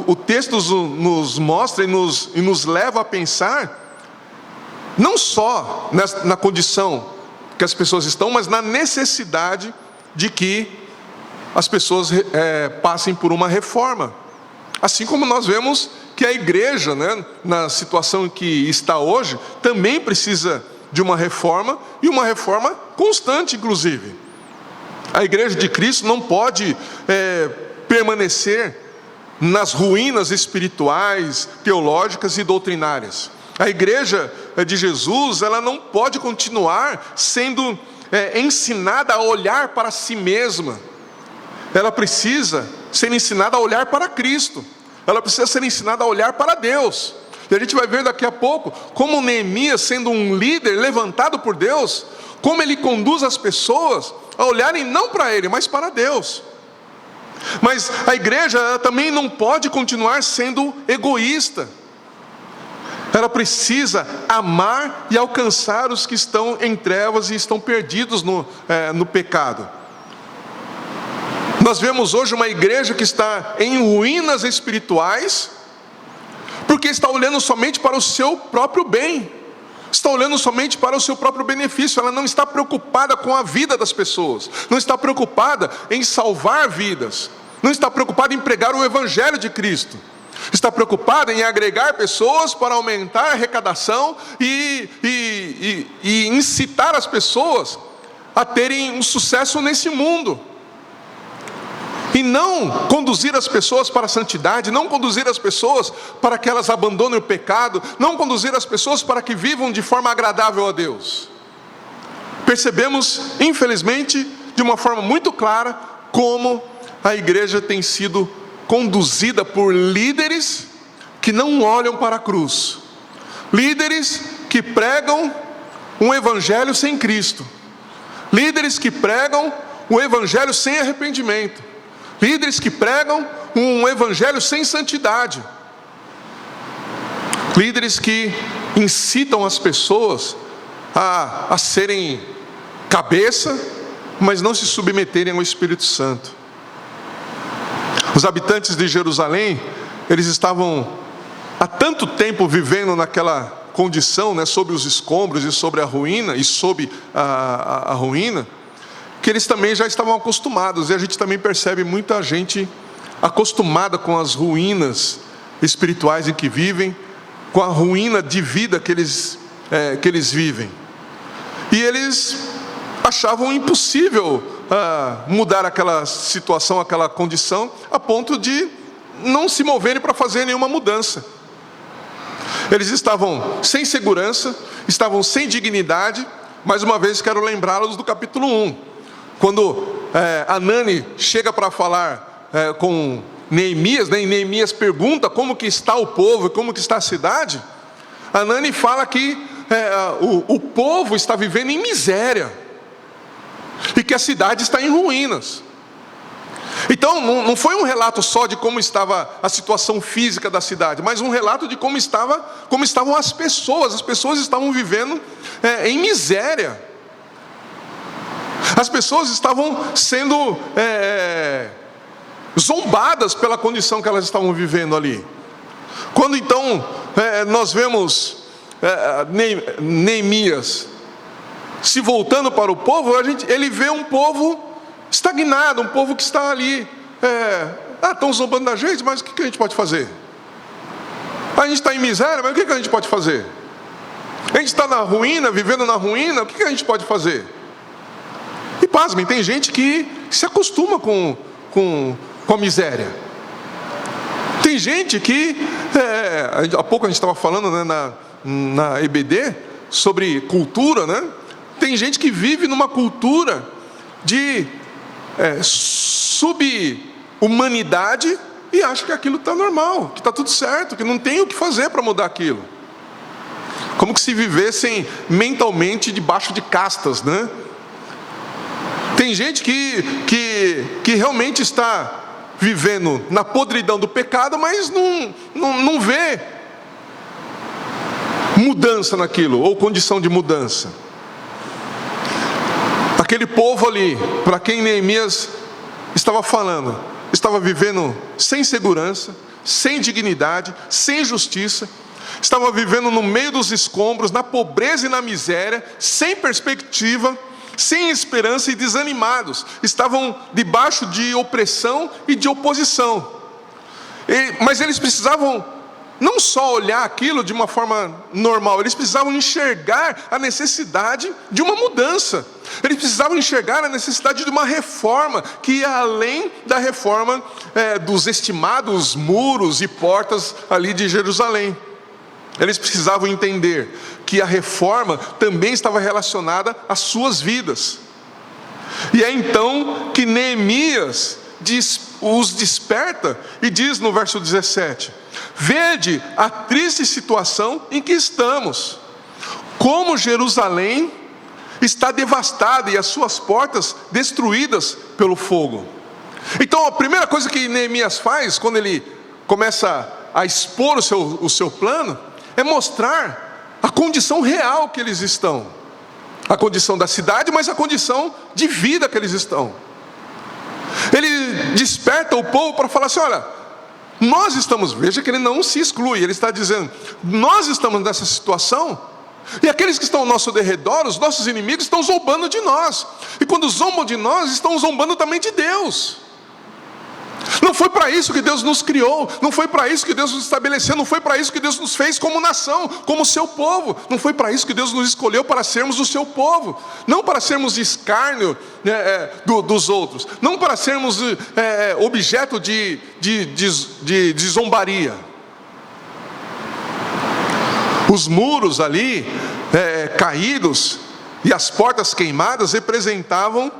O texto nos mostra e nos leva a pensar não só na condição que as pessoas estão, mas na necessidade de que as pessoas passem por uma reforma. Assim como nós vemos que a igreja, na situação em que está hoje, também precisa de uma reforma, e uma reforma constante, inclusive. A igreja de Cristo não pode permanecer nas ruínas espirituais, teológicas e doutrinárias. A igreja de Jesus, ela não pode continuar sendo ensinada a olhar para si mesma. Ela precisa ser ensinada a olhar para Cristo. Ela precisa ser ensinada a olhar para Deus. E a gente vai ver daqui a pouco como Neemias, sendo um líder levantado por Deus, como ele conduz as pessoas a olharem não para ele, mas para Deus. Mas a igreja também não pode continuar sendo egoísta. Ela precisa amar e alcançar os que estão em trevas e estão perdidos no pecado. Nós vemos hoje uma igreja que está em ruínas espirituais, porque está olhando somente para o seu próprio bem, está olhando somente para o seu próprio benefício. Ela não está preocupada com a vida das pessoas, não está preocupada em salvar vidas, não está preocupada em pregar o evangelho de Cristo, está preocupada em agregar pessoas para aumentar a arrecadação e incitar as pessoas a terem um sucesso nesse mundo. E não conduzir as pessoas para a santidade, não conduzir as pessoas para que elas abandonem o pecado, não conduzir as pessoas para que vivam de forma agradável a Deus. Percebemos, infelizmente, de uma forma muito clara, como a igreja tem sido conduzida por líderes que não olham para a cruz, líderes que pregam um evangelho sem Cristo, líderes que pregam um evangelho sem arrependimento, líderes que pregam um evangelho sem santidade, líderes que incitam as pessoas a serem cabeça, mas não se submeterem ao Espírito Santo. Os habitantes de Jerusalém, eles estavam há tanto tempo vivendo naquela condição, sobre os escombros e sobre a ruína, e sob a ruína, que eles também já estavam acostumados. E a gente também percebe muita gente acostumada com as ruínas espirituais em que vivem, com a ruína de vida que eles vivem. E eles achavam impossível mudar aquela situação, aquela condição, a ponto de não se moverem para fazer nenhuma mudança. Eles estavam sem segurança, estavam sem dignidade. Mais uma vez quero lembrá-los do capítulo 1, quando Anani chega para falar com Neemias, né? E Neemias pergunta como que está o povo, como que está a cidade. Hanani fala que o povo está vivendo em miséria e que a cidade está em ruínas. Então não foi um relato só de como estava a situação física da cidade, mas um relato de como estavam as pessoas. As pessoas estavam vivendo em miséria. As pessoas estavam sendo zombadas pela condição que elas estavam vivendo ali. Quando então nós vemos Neemias se voltando para o povo, ele vê um povo estagnado, um povo que está ali, estão zombando da gente, mas o que a gente pode fazer? A gente está em miséria, mas o que a gente pode fazer? A gente está na ruína, vivendo na ruína, o que a gente pode fazer? E pasmem, tem gente que se acostuma com a miséria. Tem gente que, há pouco a gente estava falando, né, na EBD, sobre cultura, né? Tem gente que vive numa cultura de sub-humanidade e acha que aquilo está normal, que está tudo certo, que não tem o que fazer para mudar aquilo. Como que se vivessem mentalmente debaixo de castas, né? Tem gente que realmente está vivendo na podridão do pecado, mas não vê mudança naquilo, ou condição de mudança. Aquele povo ali, para quem Neemias estava falando, estava vivendo sem segurança, sem dignidade, sem justiça, estava vivendo no meio dos escombros, na pobreza e na miséria, sem perspectiva, sem esperança e desanimados. Estavam debaixo de opressão e de oposição. Mas eles precisavam não só olhar aquilo de uma forma normal, eles precisavam enxergar a necessidade de uma mudança. Eles precisavam enxergar a necessidade de uma reforma que ia além da reforma dos estimados muros e portas ali de Jerusalém. Eles precisavam entender que a reforma também estava relacionada às suas vidas. E é então que Neemias os desperta e diz no verso 17: vede a triste situação em que estamos, como Jerusalém está devastada e as suas portas destruídas pelo fogo. Então a primeira coisa que Neemias faz, quando ele começa a expor o seu plano, é mostrar a condição real que eles estão. A condição da cidade, mas a condição de vida que eles estão. Ele desperta o povo para falar assim: olha, nós estamos, veja que ele não se exclui, ele está dizendo, nós estamos nessa situação, e aqueles que estão ao nosso derredor, os nossos inimigos, estão zombando de nós. E quando zombam de nós, estão zombando também de Deus. Não foi para isso que Deus nos criou, não foi para isso que Deus nos estabeleceu, não foi para isso que Deus nos fez como nação, como seu povo, não foi para isso que Deus nos escolheu para sermos o seu povo, não para sermos escárnio dos outros, não para sermos objeto de zombaria. Os muros ali caídos e as portas queimadas representavam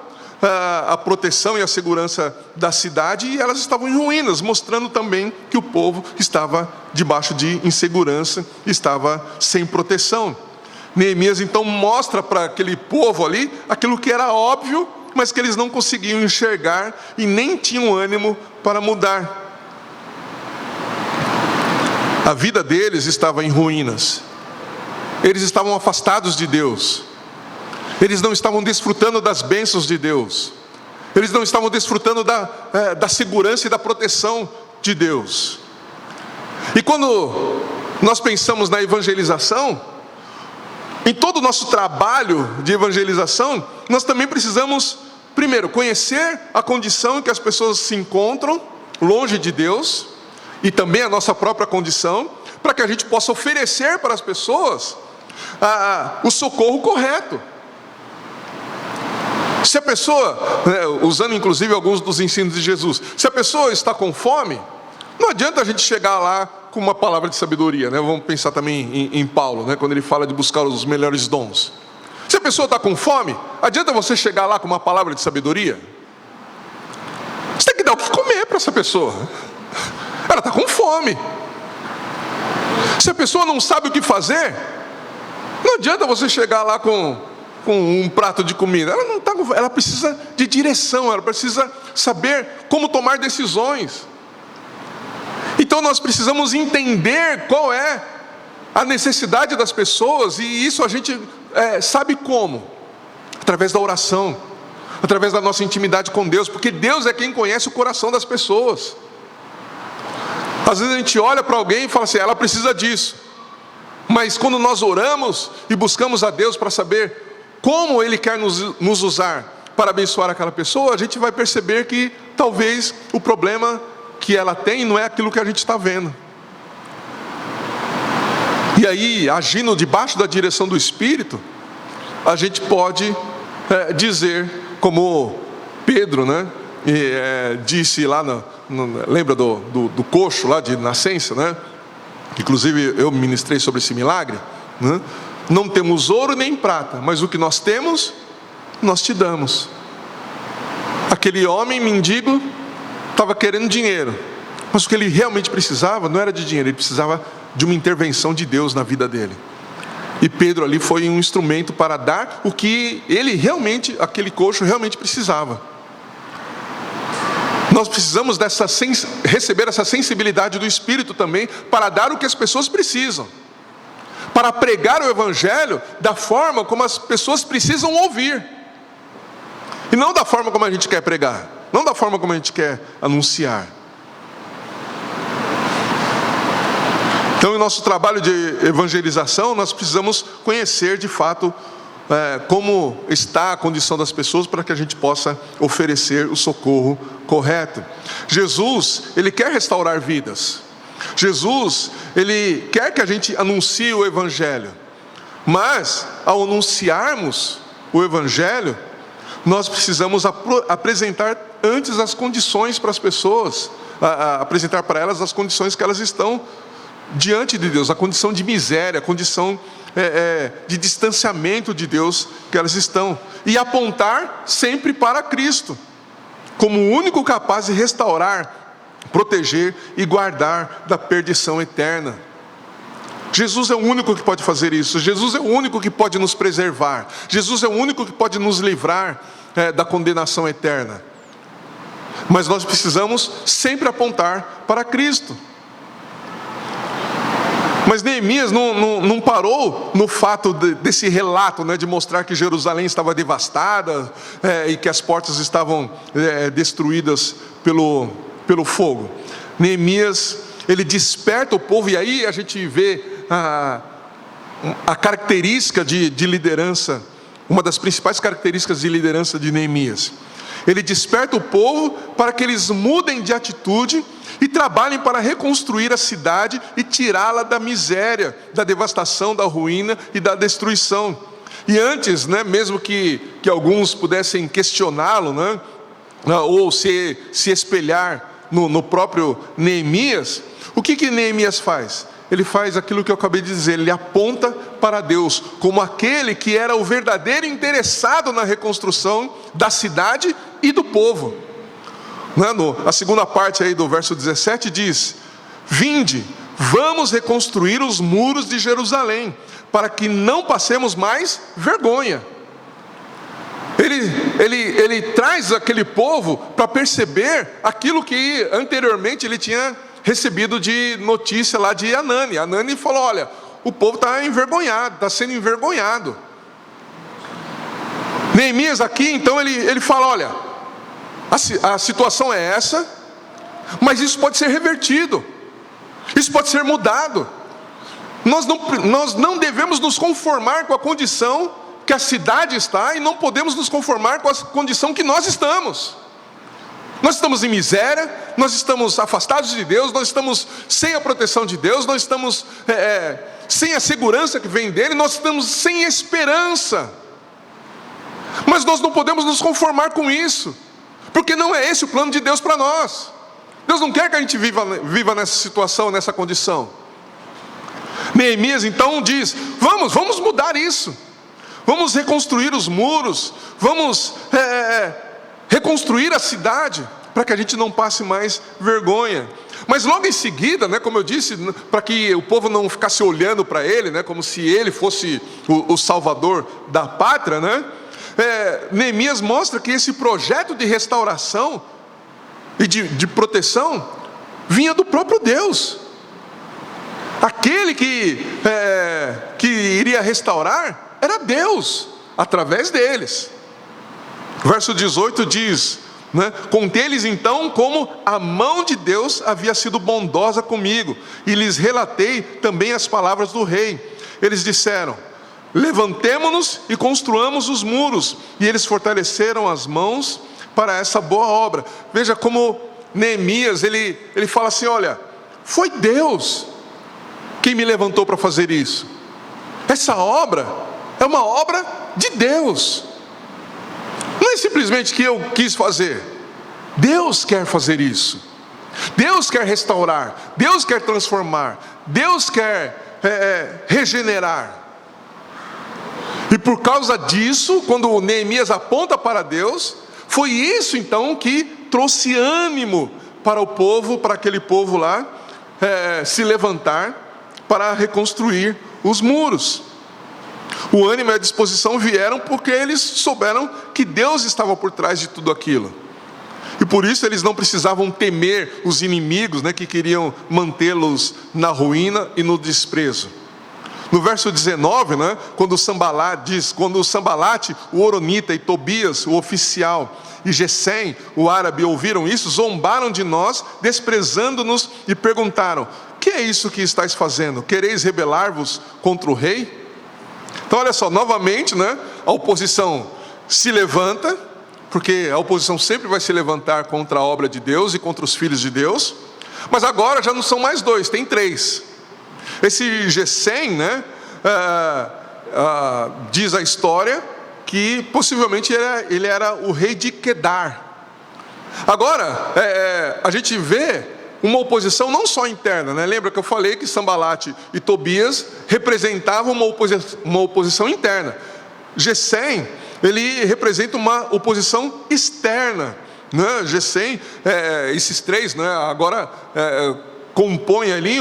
a proteção e a segurança da cidade, e elas estavam em ruínas, mostrando também que o povo estava debaixo de insegurança, estava sem proteção. Neemias então mostra para aquele povo ali aquilo que era óbvio, mas que eles não conseguiam enxergar e nem tinham ânimo para mudar. A vida deles estava em ruínas, eles estavam afastados de Deus. Eles não estavam desfrutando das bênçãos de Deus. Eles não estavam desfrutando da segurança e da proteção de Deus. E quando nós pensamos na evangelização, em todo o nosso trabalho de evangelização, nós também precisamos, primeiro, conhecer a condição em que as pessoas se encontram, longe de Deus, e também a nossa própria condição, para que a gente possa oferecer para as pessoas o socorro correto. Se a pessoa, usando inclusive alguns dos ensinos de Jesus, se a pessoa está com fome, não adianta a gente chegar lá com uma palavra de sabedoria, né? Vamos pensar também em Paulo, né? Quando ele fala de buscar os melhores dons. Se a pessoa está com fome, adianta você chegar lá com uma palavra de sabedoria? Você tem que dar o que comer para essa pessoa. Ela está com fome. Se a pessoa não sabe o que fazer, não adianta você chegar lá com um prato de comida. Ela não tá, ela precisa de direção, ela precisa saber como tomar decisões. Então nós precisamos entender qual é a necessidade das pessoas, e isso a gente sabe como? Através da oração, através da nossa intimidade com Deus, porque Deus é quem conhece o coração das pessoas. Às vezes a gente olha para alguém e fala assim, ela precisa disso. Mas quando nós oramos e buscamos a Deus para saber como Ele quer nos usar para abençoar aquela pessoa, a gente vai perceber que talvez o problema que ela tem não é aquilo que a gente está vendo. E aí, agindo debaixo da direção do Espírito, a gente pode dizer, como Pedro, né? Disse lá, lembra do coxo lá de nascença, né? Inclusive eu ministrei sobre esse milagre, né? Não temos ouro nem prata, mas o que nós temos, nós te damos. Aquele homem mendigo estava querendo dinheiro, mas o que ele realmente precisava não era de dinheiro, ele precisava de uma intervenção de Deus na vida dele. E Pedro ali foi um instrumento para dar o que ele realmente, aquele coxo realmente precisava. Nós precisamos receber essa sensibilidade do Espírito também, para dar o que as pessoas precisam, para pregar o Evangelho da forma como as pessoas precisam ouvir, e não da forma como a gente quer pregar, não da forma como a gente quer anunciar. Então, em nosso trabalho de evangelização, nós precisamos conhecer de fato como está a condição das pessoas, para que a gente possa oferecer o socorro correto. Jesus, Ele quer restaurar vidas. Jesus, Ele quer que a gente anuncie o Evangelho. Mas, ao anunciarmos o Evangelho, nós precisamos apresentar antes as condições para as pessoas, apresentar para elas as condições que elas estão diante de Deus, a condição de miséria, a condição de distanciamento de Deus que elas estão, e apontar sempre para Cristo, como o único capaz de restaurar, proteger e guardar da perdição eterna. Jesus é o único que pode fazer isso. Jesus é o único que pode nos preservar. Jesus é o único que pode nos livrar da condenação eterna. Mas nós precisamos sempre apontar para Cristo. Mas Neemias não parou no fato desse relato, né, de mostrar que Jerusalém estava devastada e que as portas estavam destruídas pelo fogo. Neemias, ele desperta o povo, e aí a gente vê a característica de liderança, uma das principais características de liderança de Neemias. Ele desperta o povo para que eles mudem de atitude e trabalhem para reconstruir a cidade e tirá-la da miséria, da devastação, da ruína e da destruição. E antes, né, mesmo que alguns pudessem questioná-lo, né, ou se espelhar no próprio Neemias, o que Neemias faz? Ele faz aquilo que eu acabei de dizer, ele aponta para Deus como aquele que era o verdadeiro interessado na reconstrução da cidade e do povo. A segunda parte aí do verso 17 diz: vinde, vamos reconstruir os muros de Jerusalém, para que não passemos mais vergonha. Ele traz aquele povo para perceber aquilo que anteriormente ele tinha recebido de notícia lá de Anani. Anani falou: olha, o povo está envergonhado, está sendo envergonhado. Neemias aqui, então, ele fala: olha, a situação é essa, mas isso pode ser revertido, isso pode ser mudado. Nós não devemos nos conformar com a condição que a cidade está, e não podemos nos conformar com a condição que nós estamos. Nós estamos em miséria, nós estamos afastados de Deus, nós estamos sem a proteção de Deus, nós estamos sem a segurança que vem dele, nós estamos sem esperança. Mas nós não podemos nos conformar com isso, porque não é esse o plano de Deus para nós. Deus não quer que a gente viva nessa situação, nessa condição. Neemias então diz: vamos mudar isso, vamos reconstruir os muros, vamos reconstruir a cidade, para que a gente não passe mais vergonha. Mas logo em seguida, né, como eu disse, para que o povo não ficasse olhando para ele, né, como se ele fosse o salvador da pátria, né, Neemias mostra que esse projeto de restauração e de proteção vinha do próprio Deus. Aquele que iria restaurar era Deus, através deles. Verso 18 diz, né, contei-lhes então como a mão de Deus havia sido bondosa comigo, e lhes relatei também as palavras do rei. Eles disseram: levantemo-nos e construamos os muros. E eles fortaleceram as mãos para essa boa obra. Veja como Neemias, ele fala assim: olha, foi Deus quem me levantou para fazer isso. Essa obra é uma obra de Deus. Não é simplesmente que eu quis fazer. Deus quer fazer isso. Deus quer restaurar. Deus quer transformar. Deus quer regenerar. E por causa disso, quando Neemias aponta para Deus, foi isso então que trouxe ânimo para o povo, para aquele povo lá, se levantar para reconstruir os muros. O ânimo e a disposição vieram porque eles souberam que Deus estava por trás de tudo aquilo. E por isso eles não precisavam temer os inimigos, né, que queriam mantê-los na ruína e no desprezo. No verso 19, né, quando o Sambalate, o Horonita, e Tobias, o oficial, e Gesem, o árabe, ouviram isso, zombaram de nós, desprezando-nos, e perguntaram: que é isso que estáis fazendo? Quereis rebelar-vos contra o rei? Então olha só, novamente, né, a oposição se levanta, porque a oposição sempre vai se levantar contra a obra de Deus e contra os filhos de Deus. Mas agora já não são mais dois, tem três. Esse Gesem, né, diz a história que possivelmente ele era o rei de Quedar. Agora, a gente vê uma oposição não só interna, né? Lembra que eu falei que Sambalate e Tobias representavam uma oposição interna. Gesem, ele representa uma oposição externa, né? Gesem, esses três, né, agora compõem ali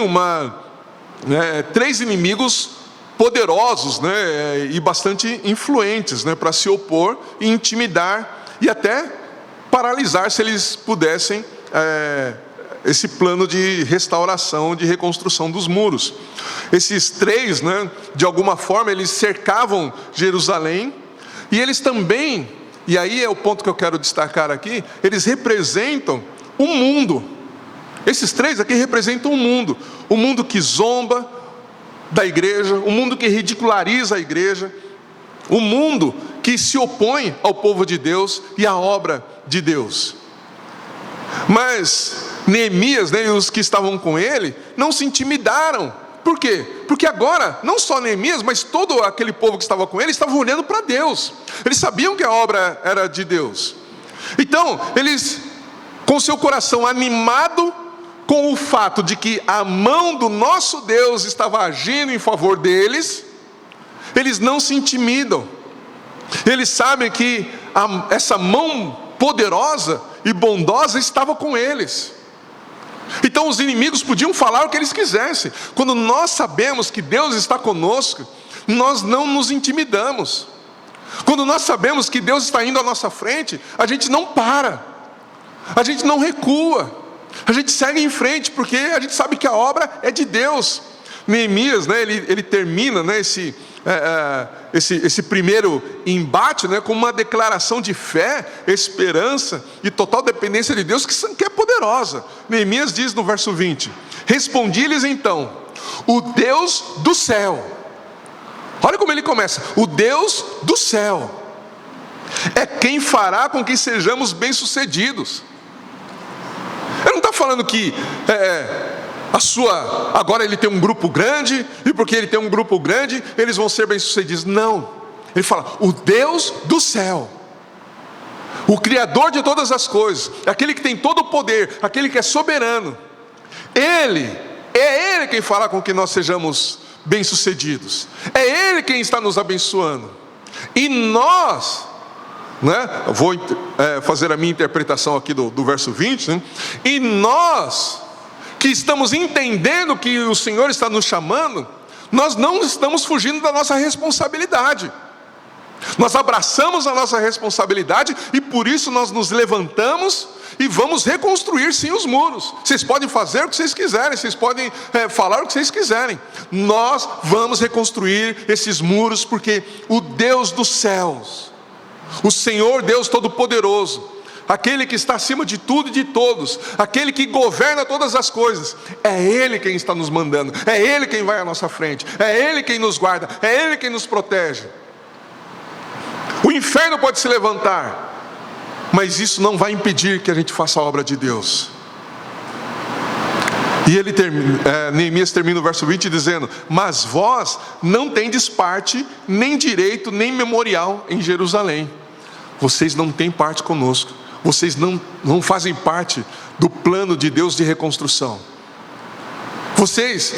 três inimigos poderosos, né, e bastante influentes, né, para se opor e intimidar e até paralisar, se eles pudessem, esse plano de restauração, de reconstrução dos muros. Esses três, né, de alguma forma, eles cercavam Jerusalém, e eles também, e aí é o ponto que eu quero destacar aqui, eles representam o mundo. Esses três aqui representam o mundo que zomba da igreja, o mundo que ridiculariza a igreja, o mundo que se opõe ao povo de Deus e à obra de Deus. Mas Neemias, né, e os que estavam com ele não se intimidaram. Por quê? Porque agora, não só Neemias, mas todo aquele povo que estava com ele, estavam olhando para Deus. Eles sabiam que a obra era de Deus. Então, eles, com seu coração animado com o fato de que a mão do nosso Deus estava agindo em favor deles, eles não se intimidam. Eles sabem que essa mão poderosa e bondosa estava com eles. Então os inimigos podiam falar o que eles quisessem. Quando nós sabemos que Deus está conosco, nós não nos intimidamos. Quando nós sabemos que Deus está indo à nossa frente, a gente não para, a gente não recua, a gente segue em frente, porque a gente sabe que a obra é de Deus. Neemias, né, ele termina, né, esse primeiro embate, né, com uma declaração de fé, esperança e total dependência de Deus, que é poderosa. Neemias diz no verso 20: respondi-lhes então: o Deus do céu. Olha como ele começa: o Deus do céu é quem fará com que sejamos bem-sucedidos. Ele não está falando que agora ele tem um grupo grande, e porque ele tem um grupo grande, eles vão ser bem-sucedidos. Não. Ele fala: o Deus do céu, o Criador de todas as coisas, aquele que tem todo o poder, aquele que é soberano, Ele quem fará com que nós sejamos bem-sucedidos. É Ele quem está nos abençoando. E nós, né, eu vou fazer a minha interpretação aqui do verso 20, né? E nós que estamos entendendo que o Senhor está nos chamando, nós não estamos fugindo da nossa responsabilidade. Nós abraçamos a nossa responsabilidade e por isso nós nos levantamos e vamos reconstruir sim os muros. Vocês podem fazer o que vocês quiserem, vocês podem falar o que vocês quiserem. Nós vamos reconstruir esses muros, porque o Deus dos céus, o Senhor Deus Todo-Poderoso, aquele que está acima de tudo e de todos, aquele que governa todas as coisas, é Ele quem está nos mandando, é Ele quem vai à nossa frente, é Ele quem nos guarda, é Ele quem nos protege. O inferno pode se levantar, mas isso não vai impedir que a gente faça a obra de Deus. E Neemias termina o verso 20 dizendo: mas vós não tendes parte, nem direito, nem memorial em Jerusalém. Vocês não têm parte conosco. Vocês não fazem parte do plano de Deus de reconstrução. Vocês,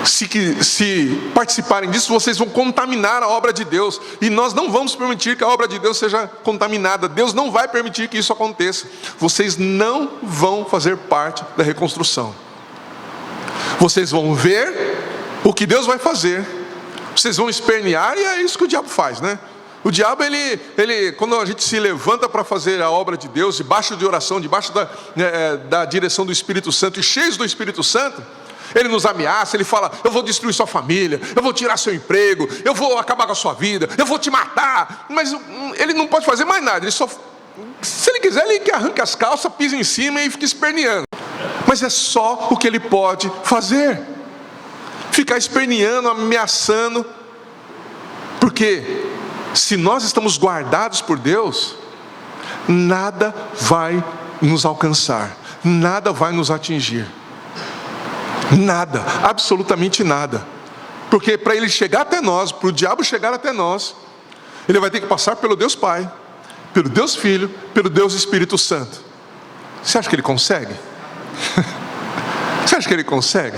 se participarem disso, vocês vão contaminar a obra de Deus. E nós não vamos permitir que a obra de Deus seja contaminada. Deus não vai permitir que isso aconteça. Vocês não vão fazer parte da reconstrução. Vocês vão ver o que Deus vai fazer. Vocês vão espernear, e é isso que o diabo faz, né? O diabo, ele quando a gente se levanta para fazer a obra de Deus, debaixo de oração, debaixo da direção do Espírito Santo, e cheios do Espírito Santo, ele nos ameaça, ele fala: eu vou destruir sua família, eu vou tirar seu emprego, eu vou acabar com a sua vida, eu vou te matar. Mas ele não pode fazer mais nada, se ele quiser, ele que arranque as calças, pisa em cima e fica esperneando. Mas é só o que ele pode fazer, ficar esperneando, ameaçando. Porque se nós estamos guardados por Deus, nada vai nos alcançar, nada vai nos atingir. Nada, absolutamente nada. Porque para ele chegar até nós, para o diabo chegar até nós, ele vai ter que passar pelo Deus Pai, pelo Deus Filho, pelo Deus Espírito Santo. Você acha que ele consegue? Você acha que ele consegue?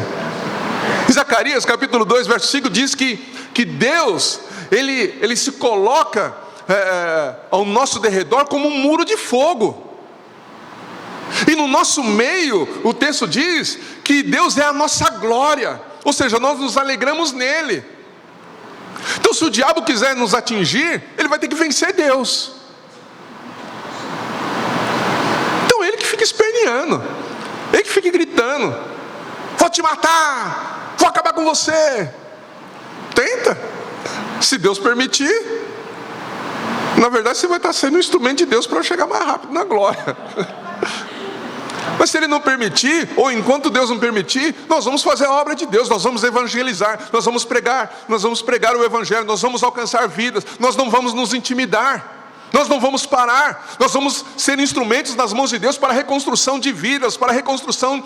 Em Zacarias capítulo 2, verso 5 diz que Deus, ele se coloca ao nosso derredor como um muro de fogo. E no nosso meio, o texto diz que Deus é a nossa glória, ou seja, nós nos alegramos nele. Então, se o diabo quiser nos atingir, ele vai ter que vencer Deus. Então, ele que fica esperneando, ele que fica gritando: vou te matar, vou acabar com você. Tenta, se Deus permitir. Na verdade, você vai estar sendo um instrumento de Deus para chegar mais rápido na glória. Mas se ele não permitir, ou enquanto Deus não permitir, nós vamos fazer a obra de Deus, nós vamos evangelizar, nós vamos pregar o evangelho, nós vamos alcançar vidas, nós não vamos nos intimidar, nós não vamos parar, nós vamos ser instrumentos nas mãos de Deus para a reconstrução de vidas, para a reconstrução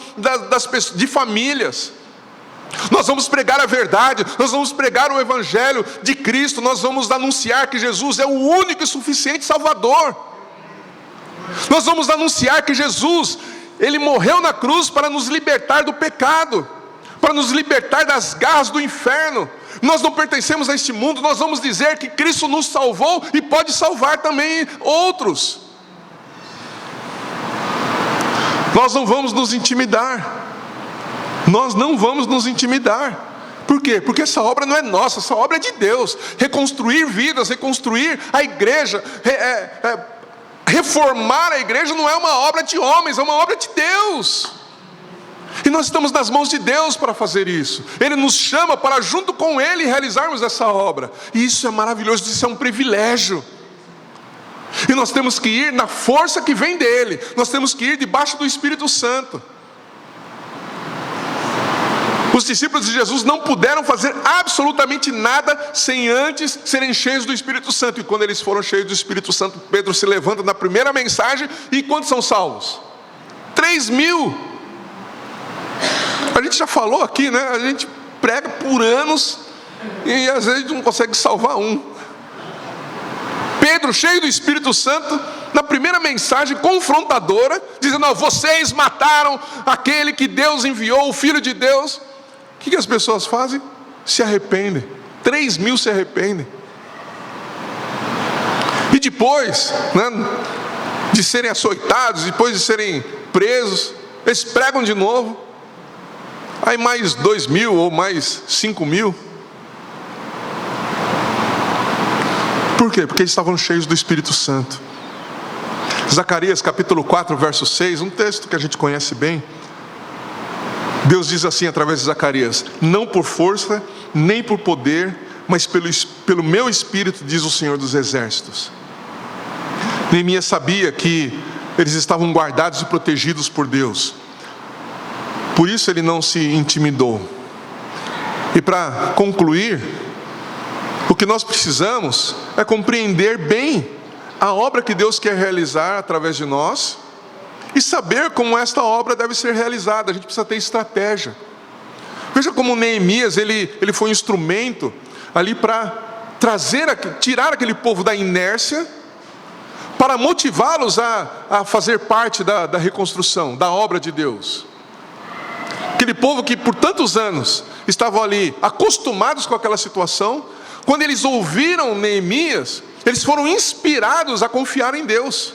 de famílias. Nós vamos pregar a verdade, nós vamos pregar o evangelho de Cristo, nós vamos anunciar que Jesus é o único e suficiente Salvador. Nós vamos anunciar que Jesus, ele morreu na cruz para nos libertar do pecado, para nos libertar das garras do inferno. Nós não pertencemos a este mundo. Nós vamos dizer que Cristo nos salvou e pode salvar também outros. Nós não vamos nos intimidar. Nós não vamos nos intimidar. Por quê? Porque essa obra não é nossa, essa obra é de Deus. Reconstruir vidas, reconstruir a igreja, reformar a igreja não é uma obra de homens, é uma obra de Deus. E nós estamos nas mãos de Deus para fazer isso. Ele nos chama para junto com Ele realizarmos essa obra. E isso é maravilhoso, isso é um privilégio. E nós temos que ir na força que vem dEle. Nós temos que ir debaixo do Espírito Santo. Os discípulos de Jesus não puderam fazer absolutamente nada sem antes serem cheios do Espírito Santo. E quando eles foram cheios do Espírito Santo, Pedro se levanta na primeira mensagem. E quantos são salvos? 3.000. A gente já falou aqui, né? A gente prega por anos e às vezes não consegue salvar um. Pedro, cheio do Espírito Santo, na primeira mensagem confrontadora, dizendo: vocês mataram aquele que Deus enviou, o Filho de Deus. O que as pessoas fazem? Se arrependem. 3.000 se arrependem. E depois, né, de serem açoitados, depois de serem presos, eles pregam de novo. Aí mais 2.000 ou mais 5.000. Por quê? Porque eles estavam cheios do Espírito Santo. Zacarias capítulo 4, verso 6, um texto que a gente conhece bem. Deus diz assim através de Zacarias: não por força, nem por poder, mas pelo meu Espírito, diz o Senhor dos Exércitos. Neemias sabia que eles estavam guardados e protegidos por Deus. Por isso ele não se intimidou. E para concluir, o que nós precisamos é compreender bem a obra que Deus quer realizar através de nós e saber como esta obra deve ser realizada. A gente precisa ter estratégia. Veja como Neemias, ele foi um instrumento ali para tirar aquele povo da inércia, para motivá-los a fazer parte da reconstrução, da obra de Deus. Aquele povo que por tantos anos estavam ali acostumados com aquela situação, quando eles ouviram Neemias, eles foram inspirados a confiar em Deus.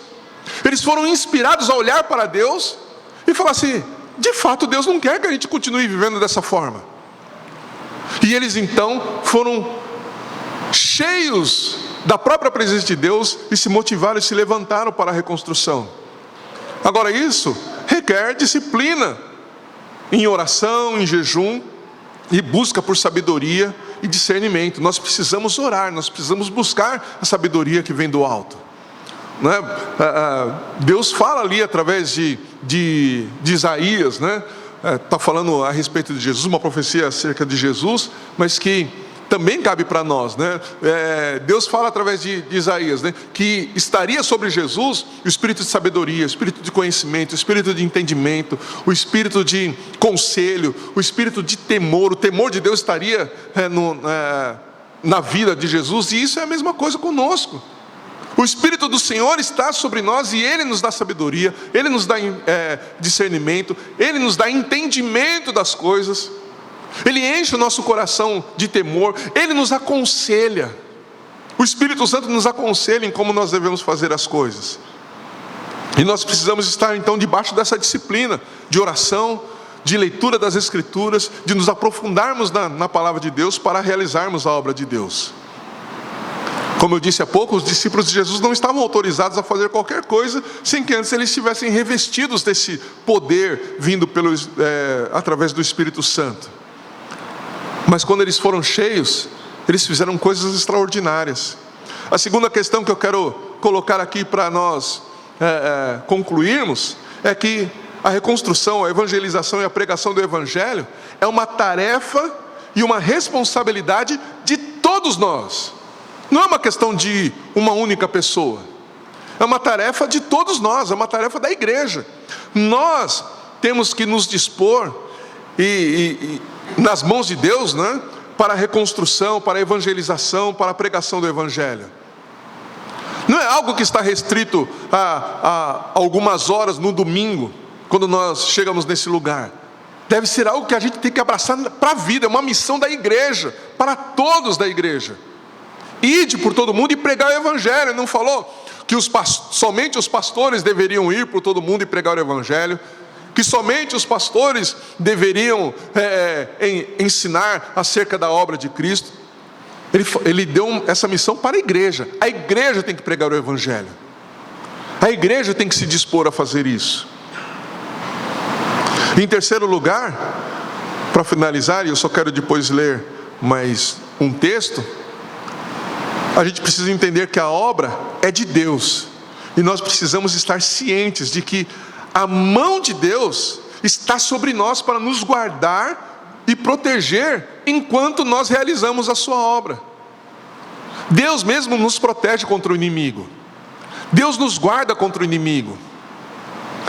Eles foram inspirados a olhar para Deus e falar assim: de fato Deus não quer que a gente continue vivendo dessa forma. E eles então foram cheios da própria presença de Deus e se motivaram e se levantaram para a reconstrução. Agora isso requer disciplina em oração, em jejum e busca por sabedoria e discernimento. Nós precisamos orar, nós precisamos buscar a sabedoria que vem do alto. Não é? Deus fala ali através de Isaías, né? Está falando a respeito de Jesus, uma profecia acerca de Jesus, mas que também cabe para nós, né? Deus fala através de Isaías, né? Que estaria sobre Jesus o espírito de sabedoria, o espírito de conhecimento, o espírito de entendimento, o espírito de conselho, o espírito de temor. O temor de Deus estaria na vida de Jesus, e isso é a mesma coisa conosco. O Espírito do Senhor está sobre nós e Ele nos dá sabedoria, Ele nos dá discernimento, Ele nos dá entendimento das coisas. Ele enche o nosso coração de temor, Ele nos aconselha. O Espírito Santo nos aconselha em como nós devemos fazer as coisas. E nós precisamos estar então debaixo dessa disciplina de oração, de leitura das Escrituras, de nos aprofundarmos na palavra de Deus para realizarmos a obra de Deus. Como eu disse há pouco, os discípulos de Jesus não estavam autorizados a fazer qualquer coisa sem que antes eles estivessem revestidos desse poder vindo através do Espírito Santo. Mas quando eles foram cheios, eles fizeram coisas extraordinárias. A segunda questão que eu quero colocar aqui para nós concluirmos é que a reconstrução, a evangelização e a pregação do Evangelho é uma tarefa e uma responsabilidade de todos nós. Não é uma questão de uma única pessoa. É uma tarefa de todos nós, é uma tarefa da igreja. Nós temos que nos dispor nas mãos de Deus, né, para a reconstrução, para a evangelização, para a pregação do Evangelho. Não é algo que está restrito a algumas horas no domingo, quando nós chegamos nesse lugar. Deve ser algo que a gente tem que abraçar para a vida, é uma missão da igreja, para todos da igreja. Ide por todo mundo e pregar o Evangelho. Não falou que somente os pastores deveriam ir por todo mundo e pregar o Evangelho, que somente os pastores deveriam ensinar acerca da obra de Cristo. Ele deu essa missão para a igreja. A igreja tem que pregar o Evangelho. A igreja tem que se dispor a fazer isso. Em terceiro lugar, para finalizar, e eu só quero depois ler mais um texto, a gente precisa entender que a obra é de Deus, e nós precisamos estar cientes de que a mão de Deus está sobre nós para nos guardar e proteger enquanto nós realizamos a sua obra. Deus mesmo nos protege contra o inimigo. Deus nos guarda contra o inimigo.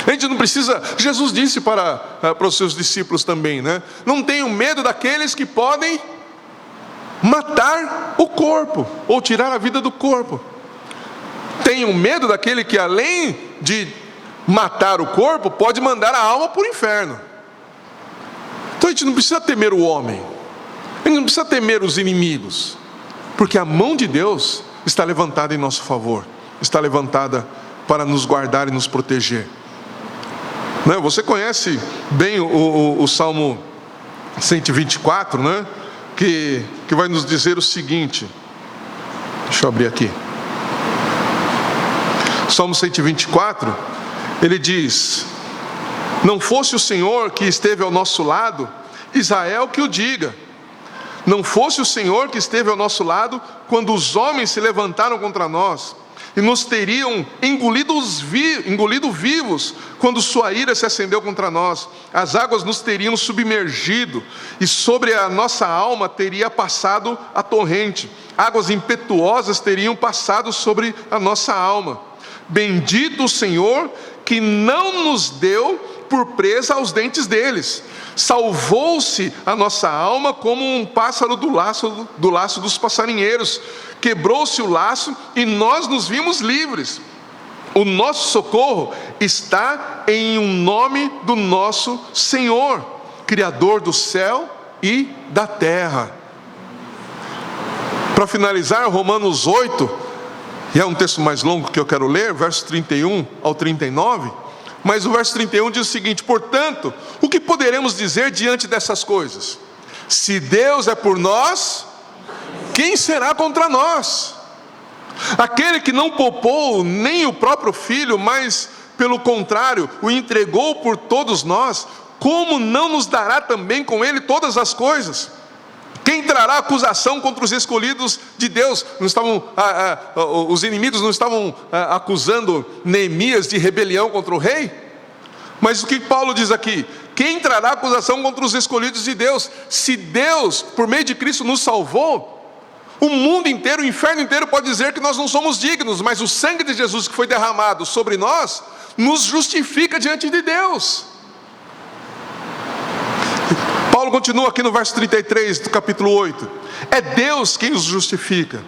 A gente não precisa, Jesus disse para os seus discípulos também, né? Não tenham medo daqueles que podem matar o corpo, ou tirar a vida do corpo. Tenham medo daquele que, além de matar o corpo, pode mandar a alma para o inferno. Então a gente não precisa temer o homem, a gente não precisa temer os inimigos, porque a mão de Deus está levantada em nosso favor, está levantada para nos guardar e nos proteger. Você conhece bem o Salmo 124, né? Que vai nos dizer o seguinte. Deixa eu abrir aqui. Salmo 124, ele diz: não fosse o Senhor que esteve ao nosso lado, Israel que o diga. Não fosse o Senhor que esteve ao nosso lado, quando os homens se levantaram contra nós, e nos teriam engolido vivos, quando sua ira se acendeu contra nós. As águas nos teriam submergido, e sobre a nossa alma teria passado a torrente. Águas impetuosas teriam passado sobre a nossa alma. Bendito o Senhor, que não nos deu por presa aos dentes deles. Salvou-se a nossa alma como um pássaro do laço dos passarinheiros. Quebrou-se o laço e nós nos vimos livres. O nosso socorro está em um nome do nosso Senhor, Criador do céu e da terra. Para finalizar, Romanos 8, e é um texto mais longo que eu quero ler, versos 31 ao 39, mas o verso 31 diz o seguinte: portanto, o que poderemos dizer diante dessas coisas? Se Deus é por nós, quem será contra nós? Aquele que não poupou nem o próprio filho, mas pelo contrário, o entregou por todos nós, como não nos dará também com ele todas as coisas? Quem trará acusação contra os escolhidos de Deus? Os inimigos não estavam acusando Neemias de rebelião contra o rei? Mas o que Paulo diz aqui? Quem trará acusação contra os escolhidos de Deus? Se Deus, por meio de Cristo, nos salvou, o mundo inteiro, o inferno inteiro pode dizer que nós não somos dignos, mas o sangue de Jesus que foi derramado sobre nós, nos justifica diante de Deus. Paulo continua aqui no verso 33 do capítulo 8: é Deus quem os justifica.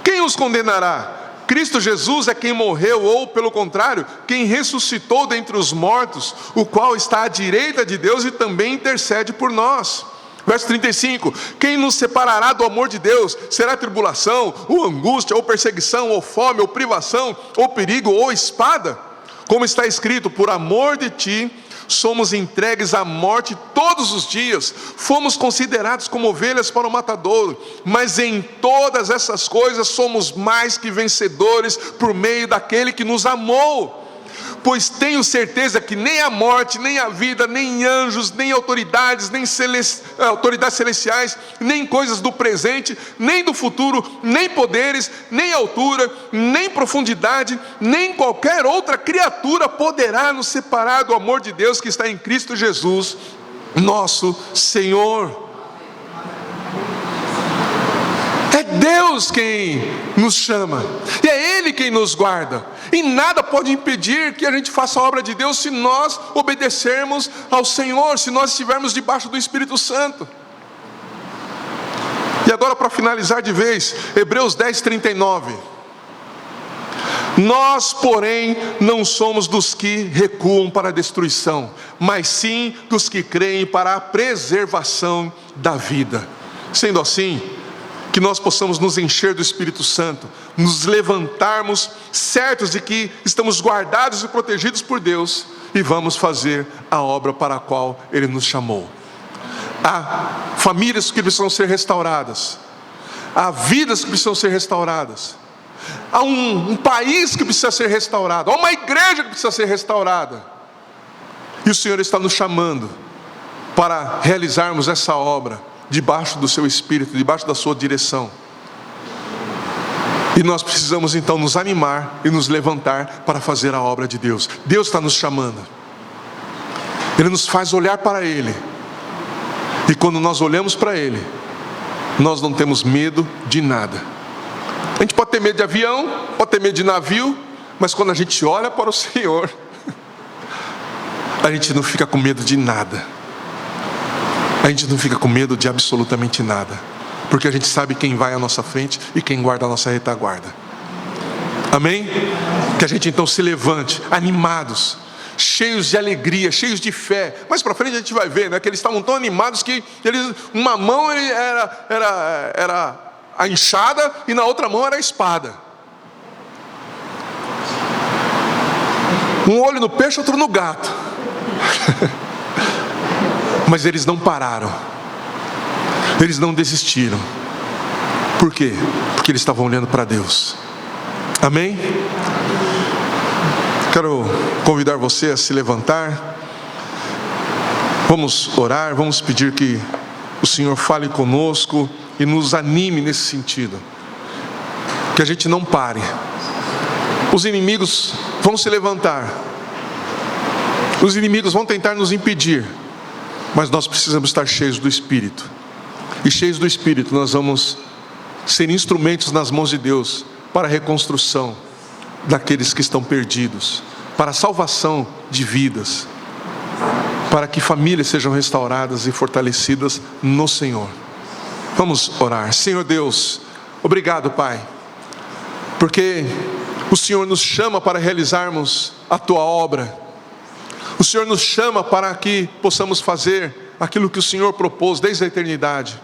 Quem os condenará? Cristo Jesus é quem morreu, ou pelo contrário, quem ressuscitou dentre os mortos, o qual está à direita de Deus e também intercede por nós. Verso 35: quem nos separará do amor de Deus? Será tribulação, ou angústia, ou perseguição, ou fome, ou privação, ou perigo, ou espada? Como está escrito: por amor de ti somos entregues à morte todos os dias, fomos considerados como ovelhas para o matadouro, mas em todas essas coisas somos mais que vencedores por meio daquele que nos amou. Pois tenho certeza que nem a morte, nem a vida, nem anjos, nem autoridades, nem autoridades celestiais, nem coisas do presente, nem do futuro, nem poderes, nem altura, nem profundidade, nem qualquer outra criatura poderá nos separar do amor de Deus que está em Cristo Jesus, nosso Senhor. É Deus quem nos chama, e é Ele quem nos guarda, e nada pode impedir que a gente faça a obra de Deus se nós obedecermos ao Senhor, se nós estivermos debaixo do Espírito Santo. E agora, para finalizar de vez, Hebreus 10, 39. Nós, porém, não somos dos que recuam para a destruição, mas sim dos que creem para a preservação da vida. Sendo assim, que nós possamos nos encher do Espírito Santo, nos levantarmos certos de que estamos guardados e protegidos por Deus, e vamos fazer a obra para a qual Ele nos chamou. Há famílias que precisam ser restauradas, há vidas que precisam ser restauradas, há um país que precisa ser restaurado, há uma igreja que precisa ser restaurada, e o Senhor está nos chamando para realizarmos essa obra debaixo do seu Espírito, debaixo da sua direção. E nós precisamos então nos animar e nos levantar para fazer a obra de Deus. Deus está nos chamando, Ele nos faz olhar para Ele, e quando nós olhamos para Ele, nós não temos medo de nada. A gente pode ter medo de avião, pode ter medo de navio, mas quando a gente olha para o Senhor, a gente não fica com medo de nada. A gente não fica com medo de absolutamente nada, porque a gente sabe quem vai à nossa frente e quem guarda a nossa retaguarda. Amém? Que a gente então se levante, animados, cheios de alegria, cheios de fé. Mais para frente a gente vai ver, né, que eles estavam tão animados que uma mão era a enxada e na outra mão era a espada. Um olho no peixe, outro no gato. Mas eles não pararam, Eles não desistiram. Por quê? Porque eles estavam olhando para Deus. Amém? Quero convidar você a se levantar. Vamos orar, vamos pedir que o Senhor fale conosco e nos anime nesse sentido. Que a gente não pare. Os inimigos vão se levantar. Os inimigos vão tentar nos impedir. Mas nós precisamos estar cheios do Espírito. E cheios do Espírito nós vamos ser instrumentos nas mãos de Deus para a reconstrução daqueles que estão perdidos, para a salvação de vidas, para que famílias sejam restauradas e fortalecidas no Senhor. Vamos orar. Senhor Deus, obrigado, Pai, porque o Senhor nos chama para realizarmos a Tua obra. O Senhor nos chama para que possamos fazer aquilo que o Senhor propôs desde a eternidade.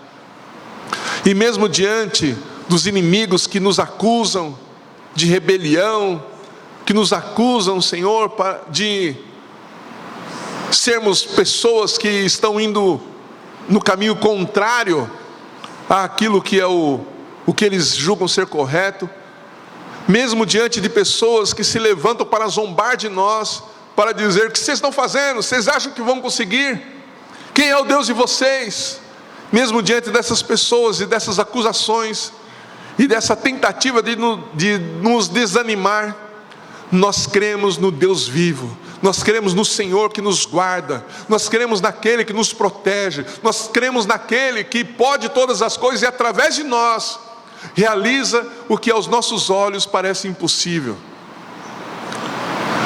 E mesmo diante dos inimigos que nos acusam de rebelião, que nos acusam, Senhor, de sermos pessoas que estão indo no caminho contrário àquilo que é o que eles julgam ser correto, mesmo diante de pessoas que se levantam para zombar de nós, para dizer: o que vocês estão fazendo? Vocês acham que vão conseguir? Quem é o Deus de vocês? Mesmo diante dessas pessoas e dessas acusações e dessa tentativa de nos desanimar, nós cremos no Deus vivo, nós cremos no Senhor que nos guarda, nós cremos naquele que nos protege, nós cremos naquele que pode todas as coisas e através de nós realiza o que aos nossos olhos parece impossível.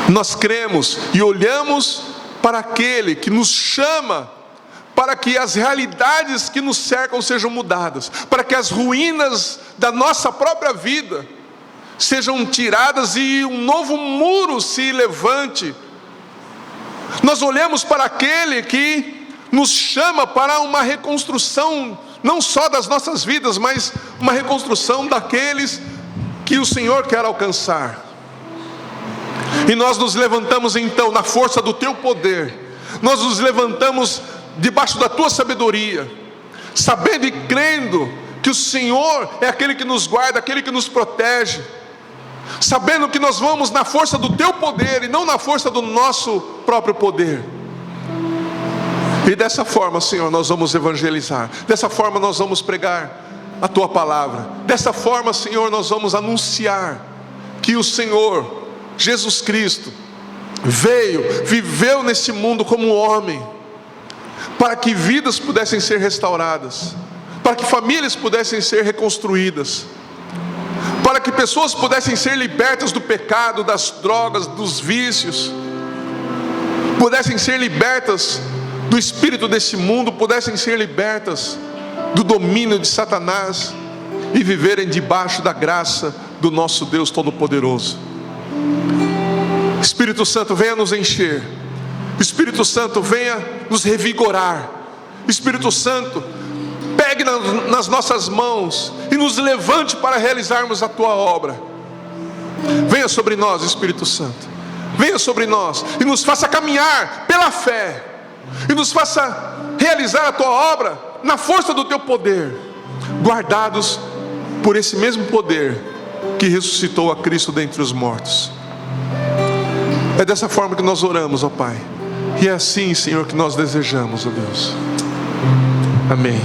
Nós cremos e olhamos para aquele que nos chama para que as realidades que nos cercam sejam mudadas, para que as ruínas da nossa própria vida sejam tiradas e um novo muro se levante. Nós olhamos para aquele que nos chama para uma reconstrução, não só das nossas vidas, mas uma reconstrução daqueles que o Senhor quer alcançar. E nós nos levantamos então na força do Teu poder, nós nos levantamos debaixo da Tua sabedoria, sabendo e crendo que o Senhor é aquele que nos guarda, aquele que nos protege, sabendo que nós vamos na força do Teu poder e não na força do nosso próprio poder. E dessa forma, Senhor, nós vamos evangelizar, dessa forma nós vamos pregar a Tua palavra, dessa forma, Senhor, nós vamos anunciar que o Senhor Jesus Cristo veio, viveu nesse mundo como homem, para que vidas pudessem ser restauradas, para que famílias pudessem ser reconstruídas, para que pessoas pudessem ser libertas do pecado, das drogas, dos vícios, pudessem ser libertas do espírito desse mundo, pudessem ser libertas do domínio de Satanás e viverem debaixo da graça do nosso Deus Todo-Poderoso. Espírito Santo, venha nos encher. Espírito Santo, venha nos revigorar. Espírito Santo, pegue nas nossas mãos e nos levante para realizarmos a Tua obra. Venha sobre nós, Espírito Santo. Venha sobre nós e nos faça caminhar pela fé, e nos faça realizar a Tua obra na força do Teu poder, guardados por esse mesmo poder que ressuscitou a Cristo dentre os mortos. É dessa forma que nós oramos, ó Pai, e é assim, Senhor, que nós desejamos, ó Deus. Amém.